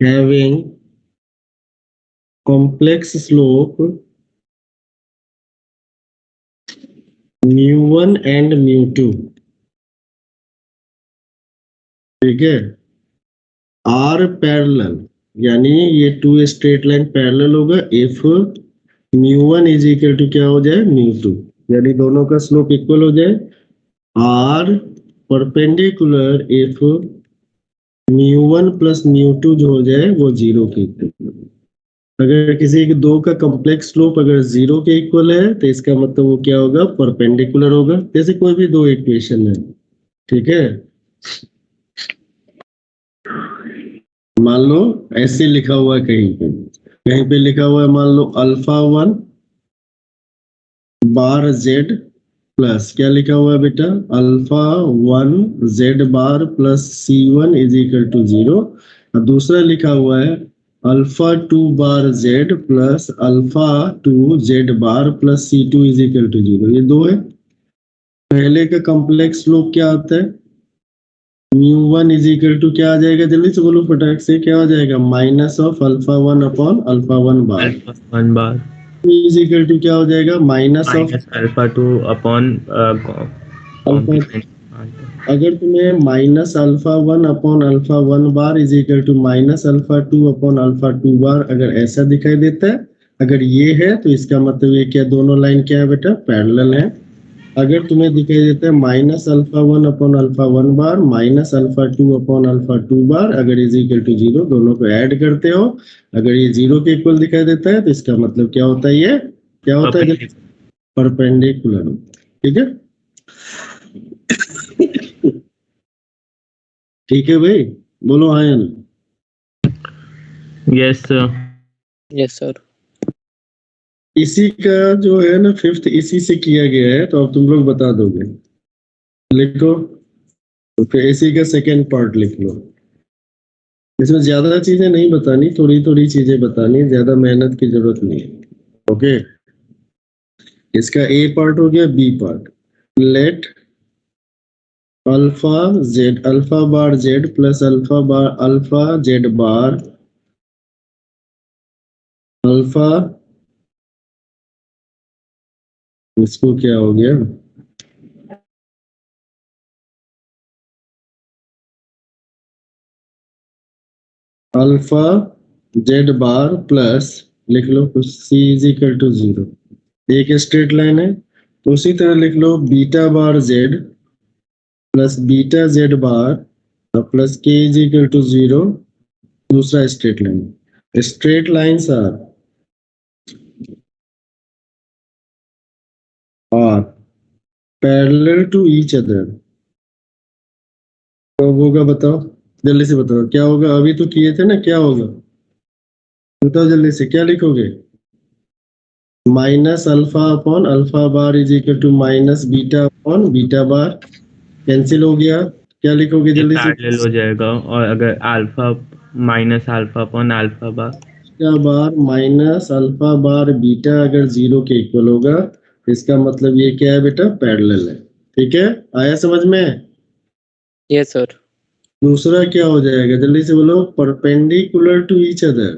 having complex slope mu1 and mu2। ठीक है, आर पैरेलल, यानी ये टू स्ट्रेट लाइन पैरेलल होगा if mu1 is equal to क्या हो जाए mu2, यानी दोनों का स्लोप इक्वल हो जाए, are perpendicular if mu1 plus mu2 जो हो जाए वो 0 के इक्वल। अगर किसी के दो का कॉम्प्लेक्स स्लोप अगर 0 के इक्वल है तो इसका मतलब वो क्या होगा, परपेंडिकुलर होगा, जैसे कोई भी दो इक्वेशन है। ठीक है, मान लो ऐसे लिखा हुआ है, कहीं पे लिखा हुआ है, मान लो अल्फा 1 बार जेड प्लस क्या लिखा हुआ है बेटा, alpha 1 z bar plus C1 is equal to 0, और दूसरा लिखा हुआ है alpha 2 bar z plus alpha 2 z bar plus C2 is equal to 0, ये दो है। पहले का कॉम्प्लेक्स स्लोप क्या आता है, mu1 इज इक्वल टू क्या आ जाएगा, जल्दी से बोलो फटाक से, क्या आ जाएगा, minus of alpha 1 upon alpha 1 bar, alpha 1 bar is equal to क्या हो जाएगा, minus of minus alpha 2 upon alpha. Complement. अगर तुम्हें minus alpha 1 upon alpha 1 bar is equal to minus alpha 2 upon alpha 2 bar अगर ऐसा दिखाई देता है, अगर ये है तो इसका मतलब ये क्या, दोनों लाइन क्या है बेटा, पैरेलल है। अगर तुम्हें दिखाई देता है माइनस अल्फा 1 अपॉन अल्फा 1 बार minus alpha 2 upon alpha 2 bar अगर इज इक्वल टू 0, दोनों को ऐड करते हो, अगर ये 0 के इक्वल दिखाई देता है तो इसका मतलब क्या होता है, ये क्या होता है, परपेंडिकुलर। ठीक है, ठीक है भाई, बोलो हाँ या ना। Yes sir. Yes, sir. इसी का जो है ना फिफ्थ इसी से किया गया है, तो अब तुम लोग बता दोगे, लिखो, तो फिर इसी का सेकेंड पार्ट लिख लो। इसमें ज्यादा चीजें नहीं बतानी, थोड़ी थोड़ी चीजें बतानी, ज्यादा मेहनत की जरूरत नहीं है। ओके, इसका ए पार्ट हो गया, b part, let alpha z alpha bar z plus alpha z bar alpha, इसको क्या हो गया, अल्फा जेड बार प्लस लिख लो सी इज इक्वल टू 0, एक स्ट्रेट लाइन है, तो उसी तरह लिख लो beta bar z plus beta z bar plus k is equal to 0, दूसरा straight line. Straight lines are parallel to each other. तो होगा बताओ, जल्दी से बताओ क्या होगा, अभी तो किए थे ना, क्या होगा बताओ जल्दी से, क्या लिखोगे? Minus alpha upon alpha bar is equal to minus beta upon beta bar, cancel हो गया, क्या लिखोगे ये जल्दी से? पैरेलल हो जाएगा, और अगर alpha minus alpha upon alpha bar, beta bar minus alpha bar beta अगर 0 के इक्वल होगा, इसका मतलब ये क्या है बेटा, पैरेलल है। ठीक है, आया समझ में? Yes sir. दूसरा क्या हो जाएगा जल्दी से बोलो, perpendicular to each other,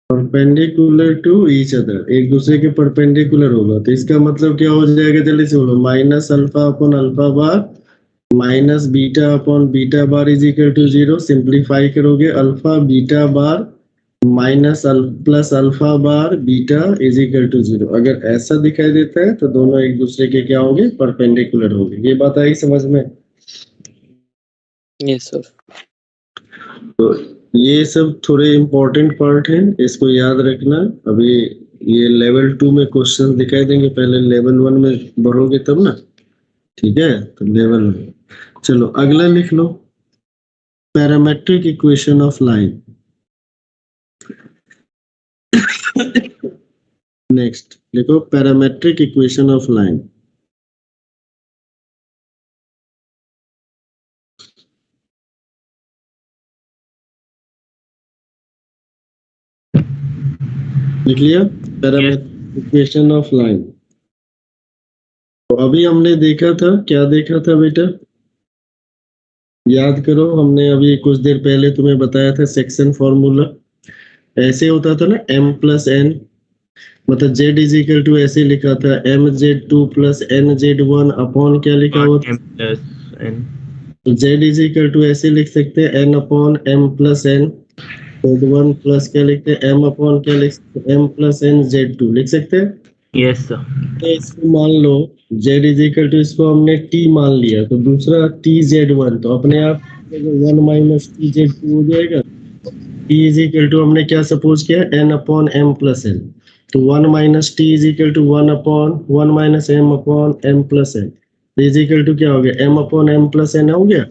perpendicular to each other, एक दूसरे के परपेंडिकुलर होगा, तो इसका मतलब क्या हो जाएगा जल्दी से बोलो, minus alpha upon alpha bar minus beta upon beta bar is equal to 0, simplify करोगे alpha beta bar minus plus alpha bar beta is equal to 0। अगर ऐसा दिखाई देता है तो दोनों एक दूसरे के क्या होंगे, परपेंडिकुलर होंगे। ये बात आई समझ में? Yes sir. तो ये सब थोड़े इंपॉर्टेंट पार्ट हैं, इसको याद रखना। अभी ये लेवल 2 में क्वेश्चन दिखाई देंगे, पहले लेवल 1 में बढ़ोगे तब ना। ठीक है, तो लेवल 1 चलो अगला लिख लो, parametric equation of line. Next लिखो पैरामेट्रिक इक्वेशन ऑफ लाइन। लिख लिया पैरामेट्रिक इक्वेशन ऑफ लाइन। तो अभी हमने देखा था, क्या देखा था बेटा, याद करो, हमने अभी कुछ देर पहले तुम्हें बताया था सेक्शन फॉर्मूला। ऐसे होता था ना, m प्लस एन, मतलब z इज इक्वल टू ऐसे लिखा था mz2 प्लस nz1 अपॉन क्या लिखा हुआ था, m प्लस n, तो z इज इक्वल टू ऐसे लिख सकते हैं n upon m plus n, z1 plus क्या लिखते हैं m अपॉन क्या लिख सकते हैं, m प्लस n z2 लिख सकते हैं। यस सर, तो इसको मान लो z इज इक्वल टू, इसको हमने t मान लिया, तो दूसरा tz1, तो अपने आप 1 माइनस tz2 हो जाएगा। t इज इक्वल टू हमने क्या सपोज किया, n upon m plus n, तो 1 minus t is equal to 1 upon 1 minus m upon m plus n, is equal to क्या हो गया, m upon m plus n हो गया।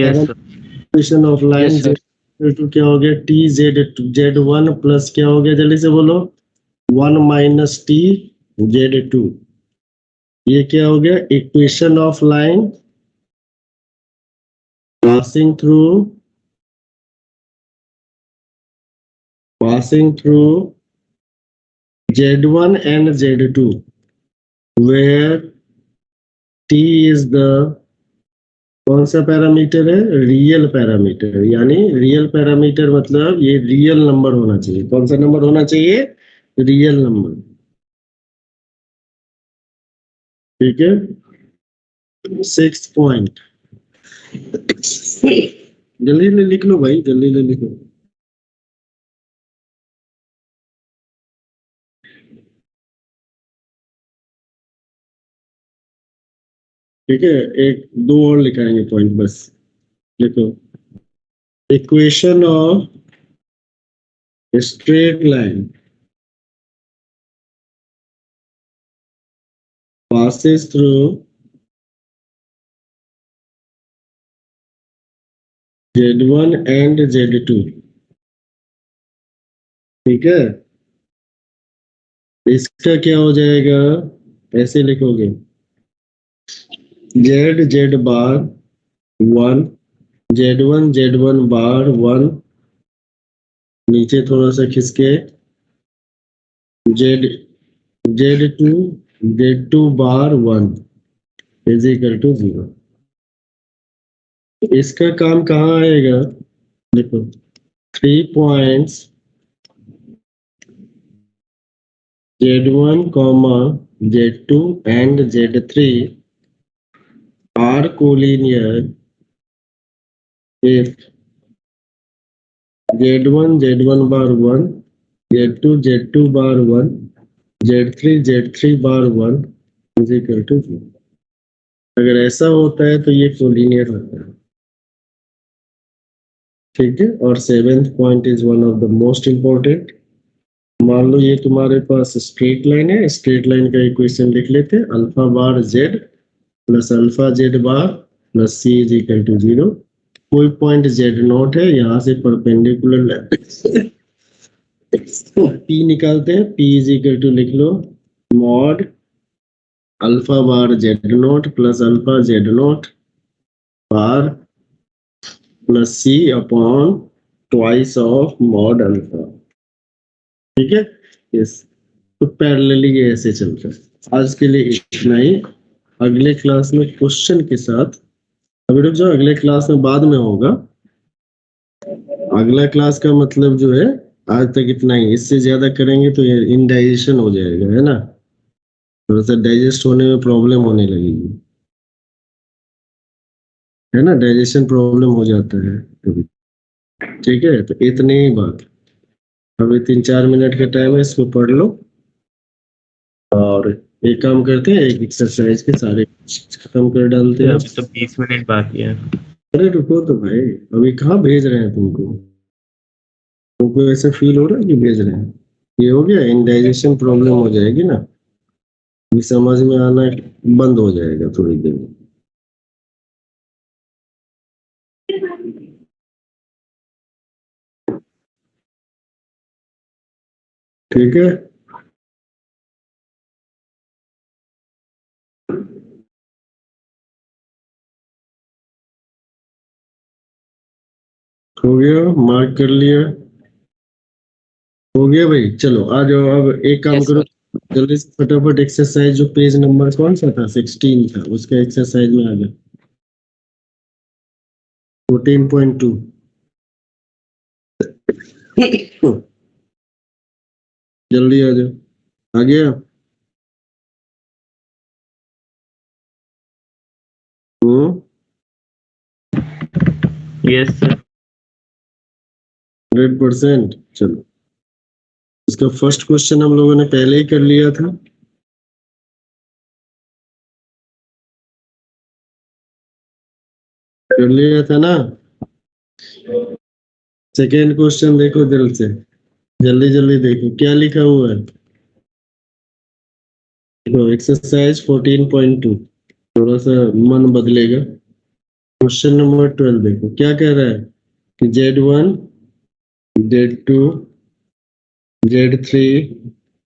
Yes sir, equation of line Yes, sir. Equal to क्या हो गया, t z1 plus क्या हो गया जल्दी से बोलो, 1 माइनस t z2, ये क्या हो गया, equation of line passing through z1 and z2 where t is the कौन सा पैरामीटर है, रियल पैरामीटर, यानी रियल पैरामीटर मतलब ये रियल नंबर होना चाहिए। कौन सा नंबर होना चाहिए, रियल नंबर। ठीक है, 6 पॉइंट, जल्दी ले लिख लो भाई, जल्दी ले लिखो। ठीक है, एक दो और लिखाएंगे पॉइंट बस। देखो, equation of straight line passes through z1 and z2। ठीक है, इसका क्या हो जाएगा, ऐसे लिखोगे z बार 1, z1 बार 1, नीचे थोड़ा सा खिसके z2 bar 1 is equal to 0। इसका काम कहाँ आएगा, देखो 3 points z1, z2 and z3 are collinear if Z1 bar 1, Z2 bar 1, Z3 bar 1 is equal to 0। अगर ऐसा होता है तो ये कोलिनियर होता है, ठीक है। और 7th point is one of the most important. मान लो ये तुम्हारे पास स्ट्रेट लाइन है, स्ट्रेट लाइन का इक्वेशन लिख लेते हैं, alpha bar z plus alpha z bar plus C is equal to 0। कोई पॉइंट जेड नॉट है, यहाँ से परपेंडिकुलर पी निकालते हैं, पी इज इक्वल टू लिख लो mod alpha bar z nought plus alpha z nought bar plus c upon twice of mod alpha, ठीक है। यस, तो पैरेलली ये ऐसे चलता है। आज के लिए इतना ही। अगले क्लास में क्वेश्चन के साथ, अभी रुक जाओ, अगले क्लास में बाद में होगा। अगला क्लास का मतलब जो है आज तक इतना ही, इससे ज्यादा करेंगे तो ये इनडाइजेशन हो जाएगा, है ना, थोड़ा सा डाइजेस्ट होने में प्रॉब्लम होने लगेगी, है ना, डाइजेशन प्रॉब्लम हो जाता है कभी, ठीक है। तो इतनी ही बात, अभी 3-4 मिनट का टाइम है, इसको पढ़ लो और एक काम करते हैं, एक एक्सरसाइज के सारे खत्म कर डालते हैं। अभी तो 20 मिनट बाकी है। अरे रुको तो भाई, अभी कहाँ भेज रहे हैं तुमको? तुमको ऐसा फील हो रहा है कि भेज रहे हैं? ये हो गया, इंडाइजेशन प्रॉब्लम हो जाएगी ना, अभी समझ में आना बंद हो जाएगा थोड़ी देर में। ठीक है, हो गया, मार्क कर लिया, हो गया भाई। चलो आ जाओ, अब एक काम Yes, करो, sir. जल्दी से फटाफट एक्सरसाइज, जो पेज नंबर कौन सा था, 16 था, उसका एक्सरसाइज में आ गया 14.2। जल्दी आ जाओ, आ गया। Yes sir. 100%। चलो, इसका फर्स्ट क्वेश्चन हम लोगों ने पहले ही कर लिया था, कर लिया था ना। सेकेंड क्वेश्चन देखो दिल से, जल्दी जल्दी देखो क्या लिखा हुआ है। देखो एक्सरसाइज 14.2, थोड़ा सा मन बदलेगा। क्वेश्चन नंबर 12 देखो क्या कह रहा है कि Z1 Z2 Z3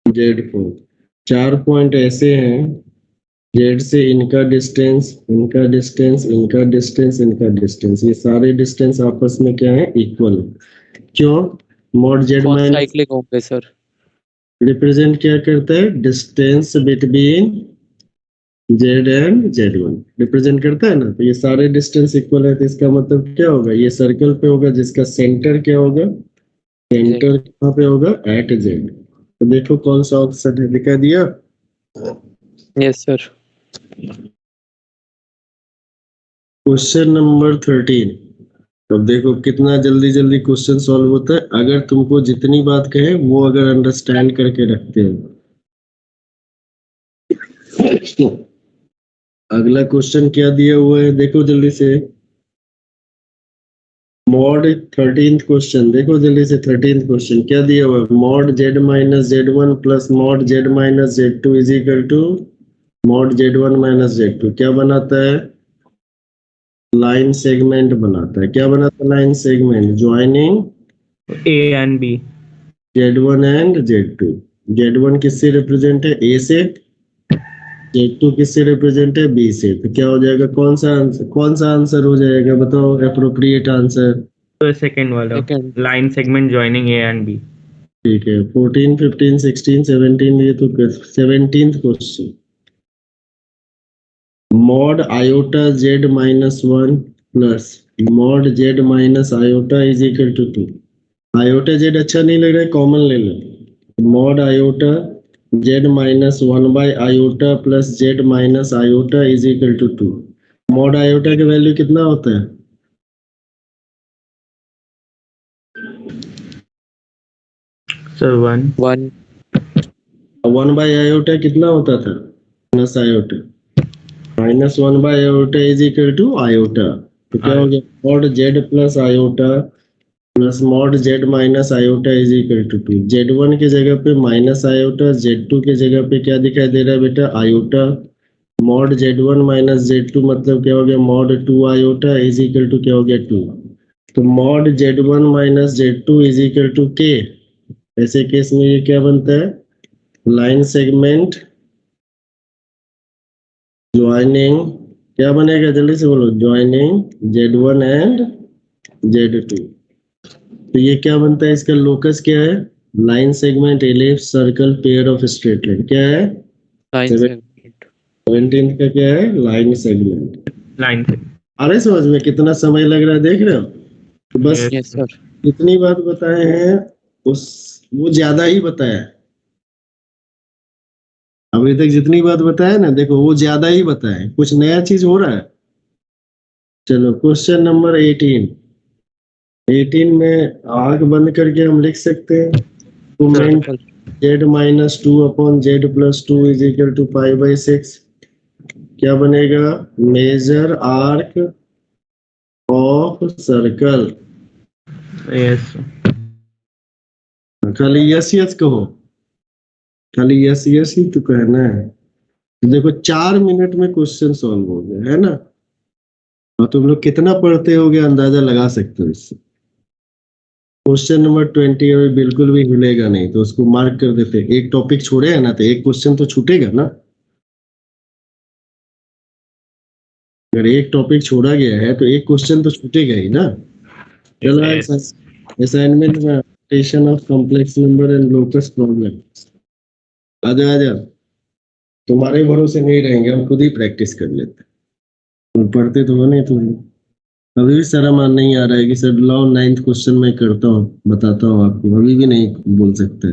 Z4 4 point ऐसे हैं, जेड से इनका डिस्टेंस, इनका डिस्टेंस, इनका डिस्टेंस, इनका डिस्टेंस, ये सारे डिस्टेंस आपस में क्या है, इक्वल। क्यों? Mod Z Cos minus cyclic होंगे सर. रिप्रेजेंट क्या करता है, distance between Z and Z1 represent करता है ना। तो ये सारे डिस्टेंस इक्वल है, तो इसका मतलब क्या होगा, ये सर्कल पे होगा जिसका सेंटर क्या होगा, सेंटर कहाँ पे होगा, एट जेड। तो देखो कौन सा ऑप्शन है, दिखा दिया। Yes, sir. Question number 13। अब देखो कितना जल्दी जल्दी क्वेश्चन सॉल्व होता है, अगर तुमको जितनी बात कहे वो अगर अंडरस्टैंड करके रखते हो। अगला क्वेश्चन क्या दिया हुआ है, देखो जल्दी से, मॉड 13th क्वेश्चन देखो जल्दी से। 13th क्वेश्चन क्या दिया हुआ है, mod z minus Z1 plus mod z minus Z2 is equal to mod Z1 minus Z2 क्या बनाता है, लाइन सेगमेंट बनाता है। क्या बनाता है, line segment joining A and B. Z1 and Z2। Z1 किससे रिप्रेजेंट है, A से, Z2 किससे रिप्रेजेंट है, B से। तो क्या हो जाएगा, कौन सा आंसर हो जाएगा, बताओ एप्रोप्रिएट आंसर। तो सेकंड वाला, Second. Line segment joining A and B. ठीक है, 14, 15, 16, 17, ये तो 17th question, mod iota z minus 1 plus mod z minus iota is equal to 2। Iota z अच्छा नहीं लग रहा है, कॉमन ले लो, mod iota z minus 1 by iota plus z minus iota is equal to 2। Mod iota का value कितना होता है, Sir, 1. 1. 1 बाय आयोटा कितना होता था? Plus iota minus 1 by iota is equal to iota, तो क्या हो गया? Mod z plus iota plus mod z minus iota is equal to 2। Z1 की जगह पे माइनस आयोटा, Z2 की जगह पे क्या दिखाई दे रहा है बेटा? Iota. Mod Z1 minus Z2 मतलब क्या हो गया? Mod 2 iota is equal to क्या हो गया? 2। तो mod Z1 minus Z2 is equal to K। ऐसे केस में ये क्या बनता है? लाइन सेगमेंट ज्वाइनिंग, क्या बनेगा जल्दी से बोलो? Joining Z1 and Z2। तो ये क्या बनता है? इसका लोकस क्या है? Line segment, ellipse, circle, pair of straight line. क्या है? Line segment. 17th का क्या है? Line segment. Line. आ रहे समझ में? कितना समय लग रहा है, देख रहे हो? तो बस Yes. Yes, sir. जितनी बात बताए हैं उस वो ज्यादा ही बताया है। अभी तक जितनी बात बताया ना, देखो वो ज्यादा ही बताया है, कुछ नया चीज हो रहा है। चलो क्वेश्चन नंबर 18 में आंख बंद करके हम लिख सकते हैं moment Circle. z minus 2 upon z plus 2 is equal to pi by 6। क्या बनेगा? Major arc of circle. Yes. Sir. खाली यस यस कहो, खाली यस यस ही तो कहना है। देखो 4 मिनट में क्वेश्चन सॉल्व हो गया है ना, और तुम लोग कितना पढ़ते होगे अंदाजा लगा सकते हो इससे। क्वेश्चन नंबर 20 अभी बिल्कुल भी हिलेगा नहीं, तो उसको मार्क कर देते। एक टॉपिक छोड़े है ना, तो एक क्वेश्चन तो छूटेगा ना। अगर एक टॉपिक छोड़ा गया है तो एक क्वेश्चन तो छूटेगा ही ना। चलो Yes. असाइनमेंट में application of complex number and locus problem. आजा आजा, तुम्हारे भरोसे नहीं रहेंगे, हम खुद ही प्रैक्टिस कर लेते हैं। पढ़ते तो हो नहीं तुम। अभी भी शर्म नहीं आ रहा है कि सर लाओ 9th क्वेश्चन मैं करता हूँ, बताता हूँ आपको? अभी भी नहीं बोल सकते।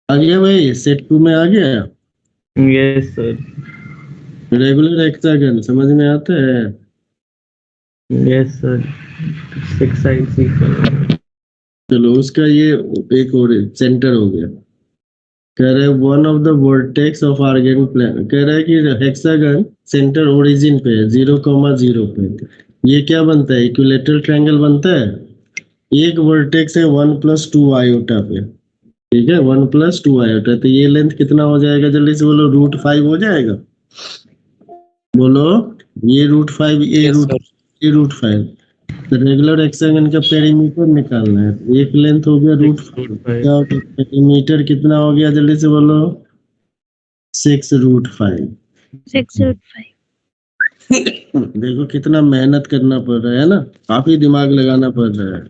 आ गया भाई, सेट 2 में आ गया। Yes, sir. रेगुलर हेक्सागन समझ में आता है? Yes, sir. 6 sides equal. चलो उसका ये एक और सेंटर हो गया। कह रहा है one of the vertex of Argand plane, कह रहा है कि हेक्सागन सेंटर ओरिजिन पे है 0,0 पे। ये क्या बनता है? इक्विलेटरल ट्रायंगल बनता है। एक वर्टेक्स है 1 + 2 आयोटा पे, ठीक है? 1 + 2 आयोटा, तो ये लेंथ कितना हो जाएगा? जल्दी से बोलो। √5 हो जाएगा। बोलो। ये √5, ये Yes, sir. √5। तो रेगुलर हेक्सागन का पेरीमीटर निकालना है। तो एक लेंथ हो गया √5, क्या हो गया? पेरीमीटर कितना हो गया? जल्दी से बोलो। 6√5। 6/5. देखो कितना मेहनत करना पड़ रहा है ना, काफी दिमाग लगाना पड़ रहा है।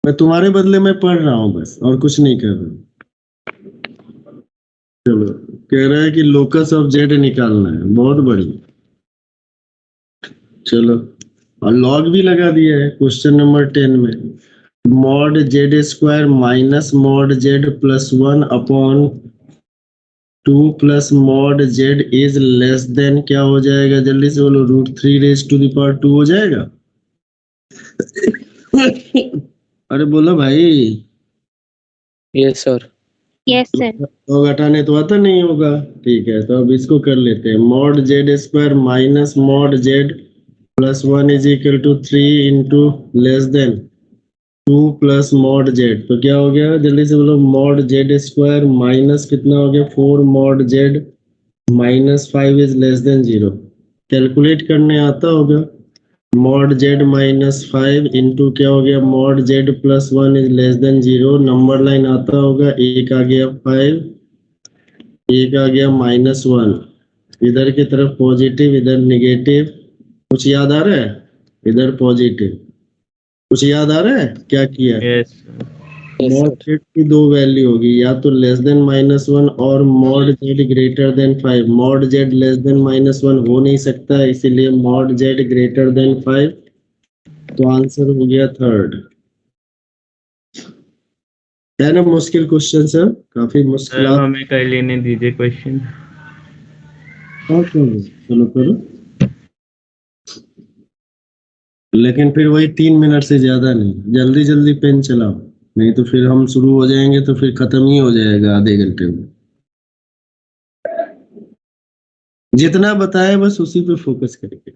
मैं तुम्हारे बदले में पढ़ रहा हूँ बस, और कुछ नहीं कर रहा हूँ। चलो, कह रहा है कि लोकस ऑफ जेड निकालना है, बहुत बढ़िया। चलो, और लॉग भी लगा दिया है क्वेश्चन नंबर 10 में। Mod z square minus mod z plus 1 upon 2 plus mod z is less than, क्या हो जाएगा? जल्दी से बोलो। √3⁻² हो जाएगा। अरे बोलो भाई। Yes, sir. Yes, sir. तो घटाने तो आता नहीं होगा, ठीक है? तो अब इसको कर लेते हैं। Mod z square minus mod z plus 1 is equal to 3 into less than 2 plus mod z. तो क्या हो गया? जल्दी से बोलो। मॉड जेड स्क्वायर माइनस कितना हो गया? 4 mod z minus 5 is less than 0। Calculate करने आता होगा। मॉड जेड माइनस 5 इंटू क्या हो गया? Mod z plus 1 is less than 0। Number line आता होगा। एक आ गया 5, एक आ गया -1। इधर की तरफ पॉजिटिव, इधर निगेटिव। कुछ याद आ रहा है? इधर पॉजिटिव। कुछ याद आ रहा है क्या किया? Yes. Yes, mod sir. Z की दो वैल्यू होगी, या तो लेस देन -1 और mod Z greater than 5। Mod Z less than -1 हो नहीं सकता, इसीलिए मॉड जेड ग्रेटर देन 5। तो आंसर हो गया 3rd। है ना मुश्किल क्वेश्चन सर? काफी मुश्किल। सर हमें कर लेने दीजिए क्वेश्चन। चलो करो। लेकिन फिर वही 3 मिनट से ज्यादा नहीं, जल्दी जल्दी पेन चलाओ, नहीं तो फिर हम शुरू हो जाएंगे तो फिर खत्म ही हो जाएगा आधे घंटे में। जितना बताया बस उसी पे फोकस करेंगे।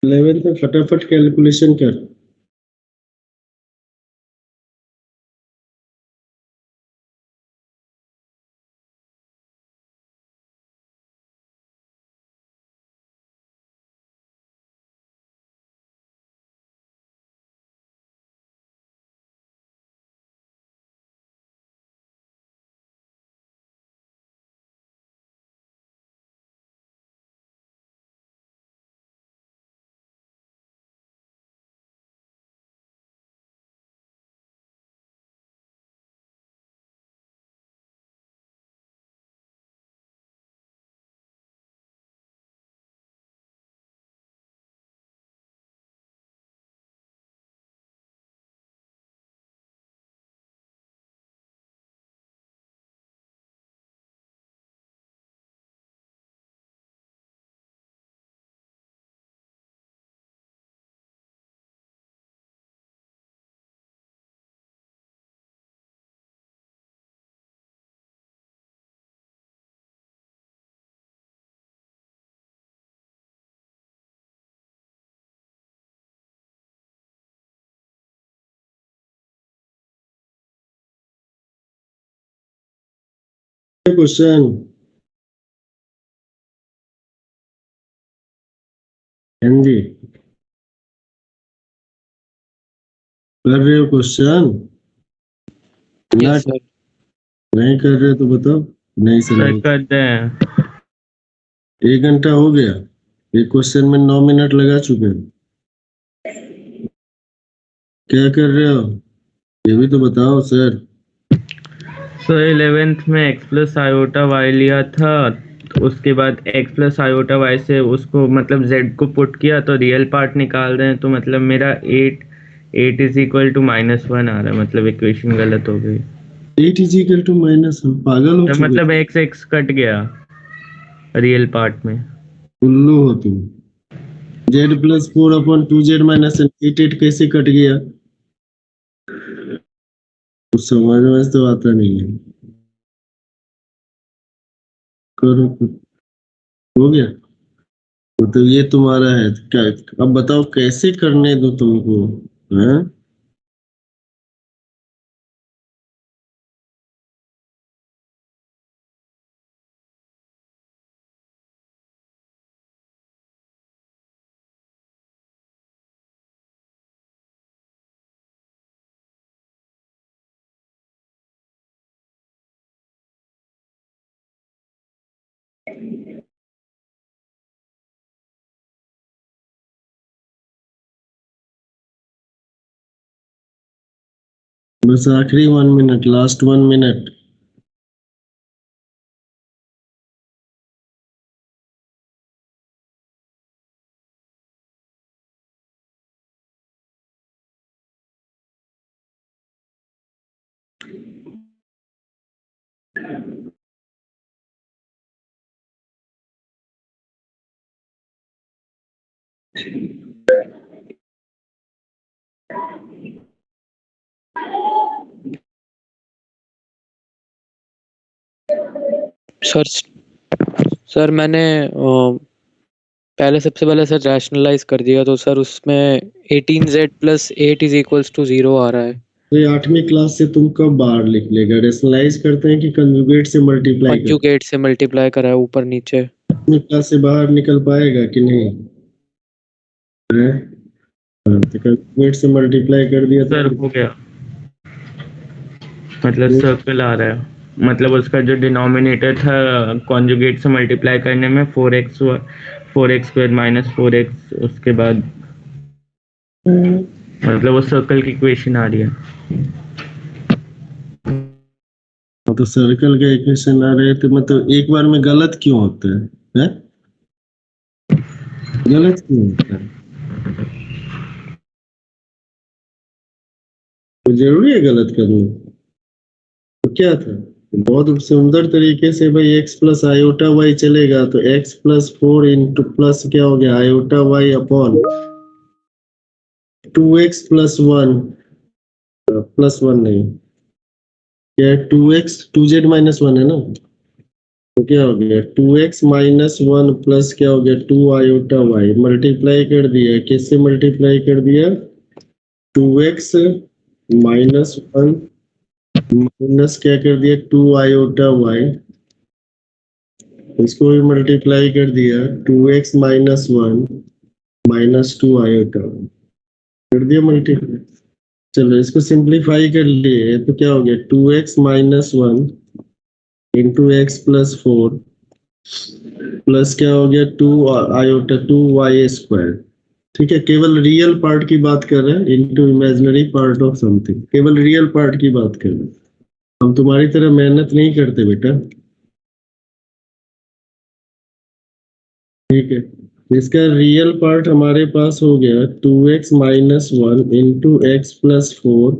इलेवेंथ में फटाफट कैलकुलेशन कर। क्वेश्चन जी कर रहे हो क्वेश्चन? Yes sir. नहीं कर रहे तो बताओ। नहीं सर समझ। करते हैं। 1 घंटा हो गया, एक क्वेश्चन में 9 मिनट लगा चुके हैं। क्या कर रहे हो ये भी तो बताओ सर। सर 11th में x प्लस आयोटा वाई लिया था, तो उसके बाद x प्लस आयोटा वाई से उसको मतलब z को पुट किया तो रियल पार्ट निकाल रहे हैं, तो मतलब मेरा 8 इज इक्वल टू -1 आ रहा है, मतलब इक्वेशन गलत हो गई। 8 इज इक्वल टू माइनस, हम पागल हो तो चुके मतलब x कट गया रियल पार्ट में। उल्लू हो तुम। z प्लस 4/2z माइनस 8 कैसे कट गया? कुछ समझ में तो आता नहीं है। करो हो गया। तो ये तुम्हारा है क्या? अब बताओ कैसे करने दो तुमको, हैं? बस आखिरी 1 minute, last 1 minute. Sir sir मैंने पहले सबसे पहले सर रैशनलाइज कर दिया, तो सर उसमें 18z + 8 = 0 आ रहा है। तो ये 8वीं क्लास से तुम कब बाहर निकलेगा? रेशनलाइज करते हैं कि कंजुगेट से मल्टीप्लाई करते कंजुगेट से मल्टीप्लाई करा है ऊपर नीचे। हैं? 8वीं क्लास से बाहर निकल पाएगा कि नहीं है? हाँ, तो कंजुगेट से मल्टीप्लाई कर दिया सर तो हो गया, मतलब सर्कल आ रहा है, मतलब उसका जो डिनोमिनेटर था कॉन्जुगेट से मल्टीप्लाई करने में 4x स्क्वायर माइनस 4x, उसके बाद मतलब वो सर्कल की इक्वेशन आ रही है। तो सर्कल का इक्वेशन आ रहे तो मतलब एक बार में गलत क्यों होता है? हैं? गलत क्यों होता है? तो जरूरी है गलत करना? तो क्या था? बहुत सुंदर तरीके से भाई x प्लस आयोटा वाई चलेगा तो x प्लस 4 इंटू प्लस क्या हो गया iota Y upon 2x plus 1 plus 1 नहीं क्या 2x 2z माइनस 1 है ना, तो क्या हो गया 2x माइनस 1 प्लस क्या हो गया 2 आयोटा वाई मल्टीप्लाई कर दिया, किससे मल्टीप्लाई कर दिया 2x माइनस 1 माइनस क्या कर दिया 2 आयोटा वाई, इसको भी मल्टीप्लाई कर दिया 2x माइनस 1 माइनस 2 आयोटा कर दिया मल्टीप्लाई। चलो इसको सिंप्लीफाई कर लिए तो क्या हो गया 2x minus 1 into x plus 4 plus क्या हो गया 2 आयोटा 2y स्क्वायर। ठीक है, केवल रियल पार्ट की बात कर रहे हैं into imaginary part of something, केवल रियल पार्ट की बात कर रहे हैं। हम तुम्हारी तरह मेहनत नहीं करते बेटा। ठीक है, इसका रियल पार्ट हमारे पास हो गया 2x minus 1 into x plus 4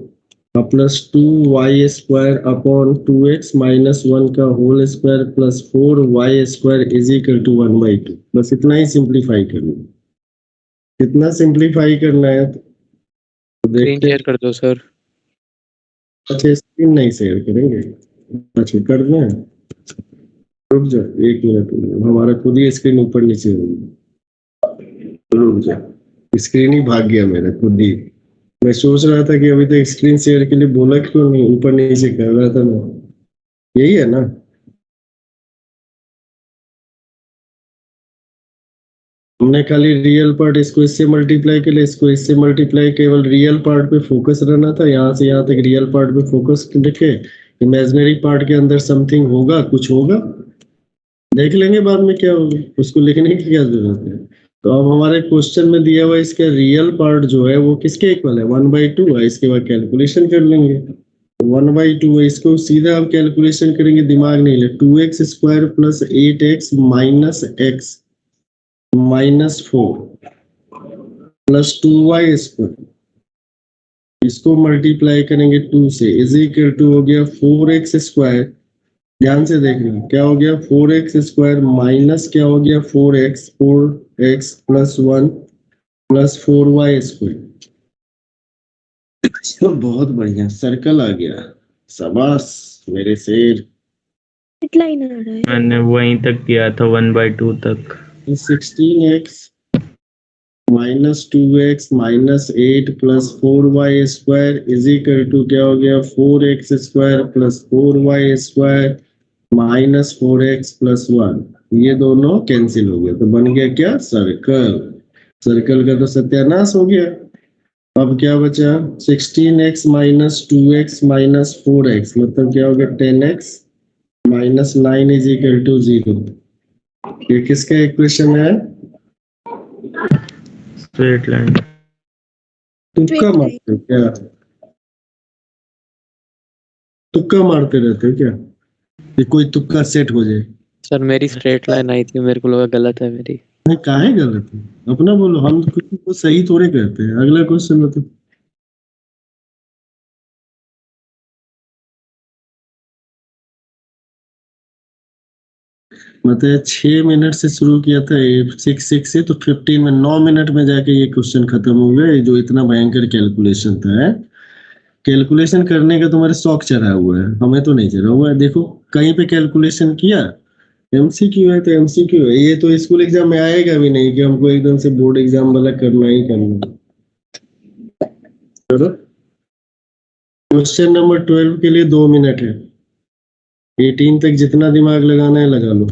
plus 2y square upon 2x minus 1 का whole square plus 4y square is equal to 1/2। बस इतना ही सिंप्लीफाई करना है। कितना सिंप्लीफाई करना है तो स्क्रीन देखते शेयर कर दो सर। अच्छा स्क्रीन नहीं शेयर करेंगे, अच्छा कर दें, रुक जा 1 मिनट, हमारा खुद ही स्क्रीन ऊपर नीचे होगी, रुक जा, स्क्रीन ही भाग गया मेरा खुद ही। मैं सोच रहा था कि अभी तक स्क्रीन शेयर के लिए बोला क्यों नहीं, ऊपर नीचे कर रहा था मैं, यही है ना। हमने खाली रियल पार्ट इसको इससे मल्टीप्लाई के लिए इसको इससे मल्टीप्लाई, केवल रियल पार्ट पे फोकस रहना था, यहाँ से यहाँ तक रियल पार्ट पे फोकस रखे, इमेजिनरी पार्ट के अंदर समथिंग होगा, कुछ होगा देख लेंगे बाद में क्या होगा, उसको लिखने की क्या जरूरत है। तो अब हमारे क्वेश्चन में दिया हुआ इसका रियल पार्ट जो है वो किसके इक्वल है 1/2 है, इसके बाद कैलकुलेशन कर लेंगे 1/2 है, इसको सीधा आप कैलकुलेशन करेंगे, दिमाग नहीं ले, 2x square plus 8x minus x minus 4 plus 2y square, इसको मल्टीप्लाई करेंगे 2 से इज इक्वल टू हो गया 4x स्क्वायर, ध्यान से देखना क्या हो गया 4x स्क्वायर माइनस क्या हो गया 4x plus 1 plus 4y square. बहुत बढ़िया, सर्कल आ गया, शाबाश मेरे शेर। लाइन आ रहा है। मैंने वहीं तक किया था 1/2 तक। 16x minus 2x minus 8 plus 4y square is equal to क्या हो गया 4x square plus 4y square minus 4x plus 1, ये दोनों कैंसिल हो गए तो बन गया क्या सर्कल। सर्कल का तो सत्यानाश हो गया। अब क्या बचा 16x minus 2x minus 4x मतलब क्या हो गया 10x minus 9 is equal to 0। ये किसका इक्वेशन है? Straight line. तुक्का मारते हो क्या? तुक्का मारते रहते हो क्या? ये कोई तुक्का सेट हो जाए। सर मेरी स्ट्रेट लाइन आई थी, मेरे को लगा गलत है मेरी। नहीं काहे गलत है, अपना बोलो, हम किसी को सही थोड़े कहते हैं। अगला क्वेश्चन बताओ। मतलब 6 मिनट से शुरू किया था 6 से, तो 15 में 9 मिनट में जाके ये क्वेश्चन खत्म हो गया। ये जो इतना भयंकर कैलकुलेशन था, कैलकुलेशन करने का तुम्हारे शौक चढ़ा हुआ है, हमें तो नहीं चढ़ा हुआ है। देखो कहीं पे कैलकुलेशन किया, एमसीक्यू है तो एमसीक्यू है, ये तो स्कूल एग्जाम में आएगा भी नहीं कि हमको एकदम से बोर्ड एग्जाम वाला करना ही करना। चलो क्वेश्चन नंबर 12 के लिए 2 मिनट है। 18 तक जितना दिमाग लगाना है लगा लो।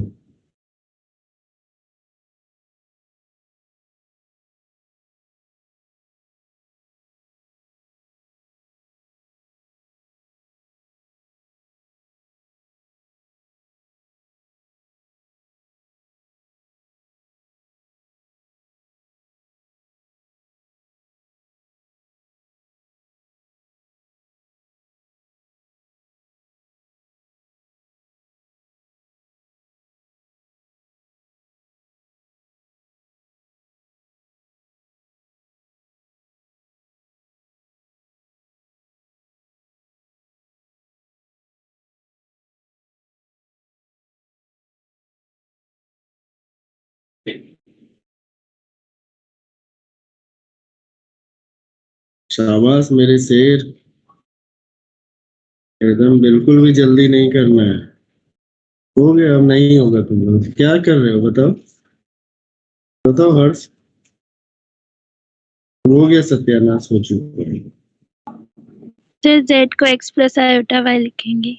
शाबाश मेरे शेर, एकदम बिल्कुल भी जल्दी नहीं करना है। हो गया, अब नहीं होगा। तुम लोग क्या कर रहे हो बताओ, बताओ हर्ष। हो गया, सत्यानाश हो चुका है। सर z को x प्लस आयोटा y लिखेंगे।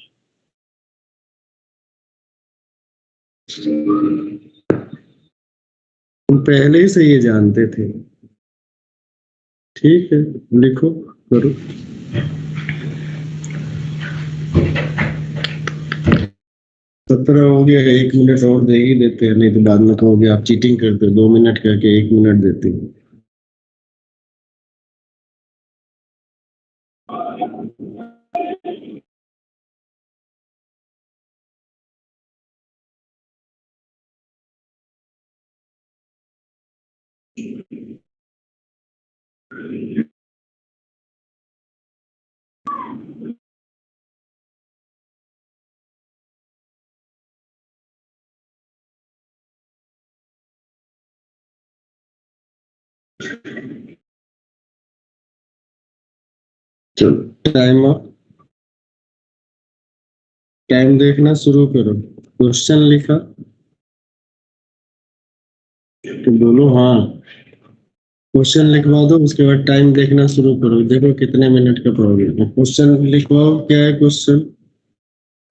तुम पहले ही से ये जानते थे। ठीक है, लिखो, करो। 17 हो गया, 1 मिनट और दे ही देते हैं, नहीं तो बाद में कहोगे आप चीटिंग करते हो। 2 मिनट करके 1 मिनट देते हो। चलो टाइम अप। टाइम देखना शुरू करो। क्वेश्चन लिखा तो बोलो हाँ। क्वेश्चन लिखवा दो, उसके बाद टाइम देखना शुरू करो, देखो कितने मिनट का प्रॉब्लम है। क्वेश्चन लिखवाओ, क्या है क्वेश्चन?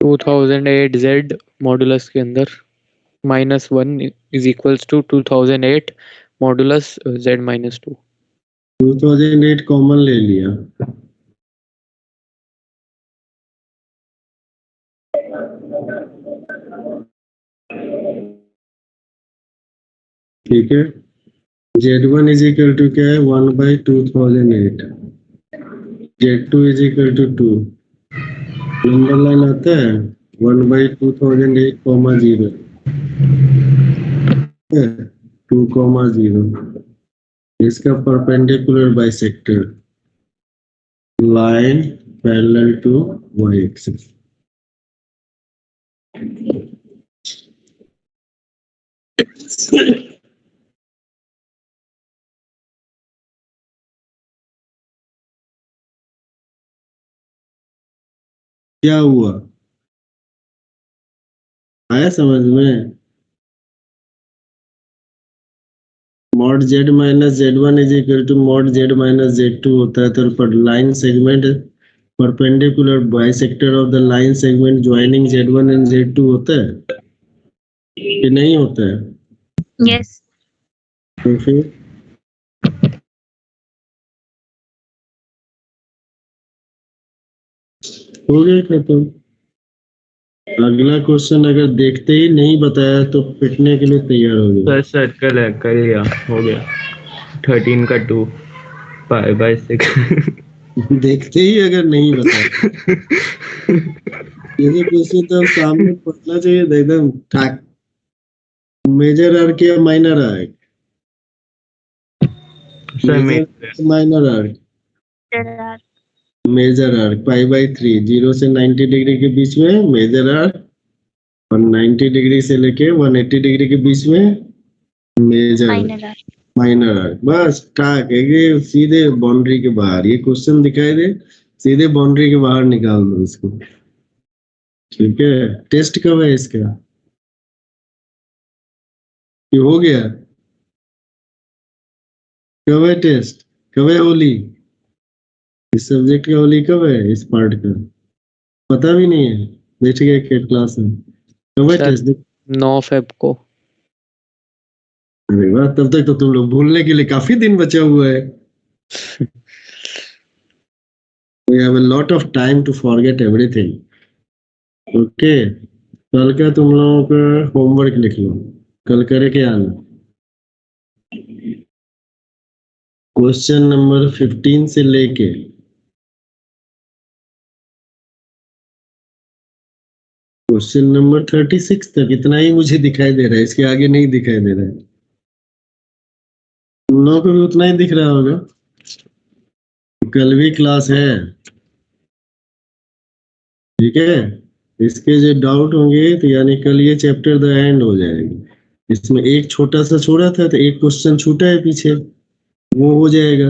2008 z मॉडुलस के अंदर -1 is equals to 2008 modulus z -2। 2008 common ले लिया। ठीक है, Z1 इज इक्वल टू क्या है? 1/2008। Z2 is equal to 2। Number line आता है 1/2008 कॉमा 0, 2 कॉमा 0। इसका perpendicular bisector line parallel to y axis. क्या हुआ, आया समझ में? Mod z minus z1 is equal to mod z minus z2 होता है, तो पर line segment perpendicular bisector of the line segment joining z1 and z2 होता है कि नहीं होता है? यस। तो फिर हो गया खत्म। अगला क्वेश्चन अगर देखते ही नहीं बताया तो पिटने के लिए तैयार हो गया। बस सर्कल है, कर लिया, हो गया। 13 का 2 π/6। देखते ही अगर नहीं बताया, ये क्वेश्चन तो अब सामने पढ़ना चाहिए था एकदम ठाक। मेजर आर्क या minor arc? Sir major minor arc? Sir major arc π/3, 0 से 90 डिग्री के बीच में मेजर आर्क, और 90 डिग्री से लेके 180 डिग्री के बीच में major minor arc. Minor arc. बस ठाक है, ये सीधे बाउंड्री के बाहर। ये क्वेश्चन दिखाई दे, सीधे बाउंड्री के बाहर निकाल दो इसको। ठीक है, टेस्ट कब है इसका? ये हो गया? कब है टेस्ट, कब है होली? इस सब्जेक्ट का होली कब है, इस पार्ट का पता भी नहीं है, बैठ गए क्लास में कब है सर, टेस्ट? 9 फेब को। अरे वाह, तब तक तो तुम लोग भूलने के लिए काफी दिन बचा हुआ है। We have a lot of time to forget everything. Okay, कल का तुम लोगों का होमवर्क लिख लो, कल करे के आना। क्वेश्चन नंबर 15 से लेके क्वेश्चन नंबर 36 तक इतना ही मुझे दिखाई दे रहा है, इसके आगे नहीं दिखाई दे रहा है। तुम लोगों को भी उतना ही दिख रहा होगा। कल भी क्लास है, ठीक है। इसके जो डाउट होंगे तो यानी कल ये चैप्टर द एंड हो जाएगा। इसमें एक छोटा सा छोड़ा था तो एक क्वेश्चन छूटा है पीछे, वो हो जाएगा।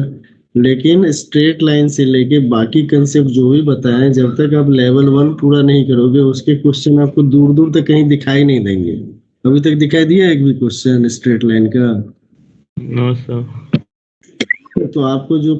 लेकिन स्ट्रेट लाइन से लेके बाकी कंसेप्ट जो भी बताएं, जब तक आप लेवल 1 पूरा नहीं करोगे उसके क्वेश्चन आपको दूर दूर तक कहीं दिखाई नहीं देंगे। अभी तक दिखाई दिया एक भी क्वेश्चन स्ट्रेट लाइन का? No sir. तो आपको जो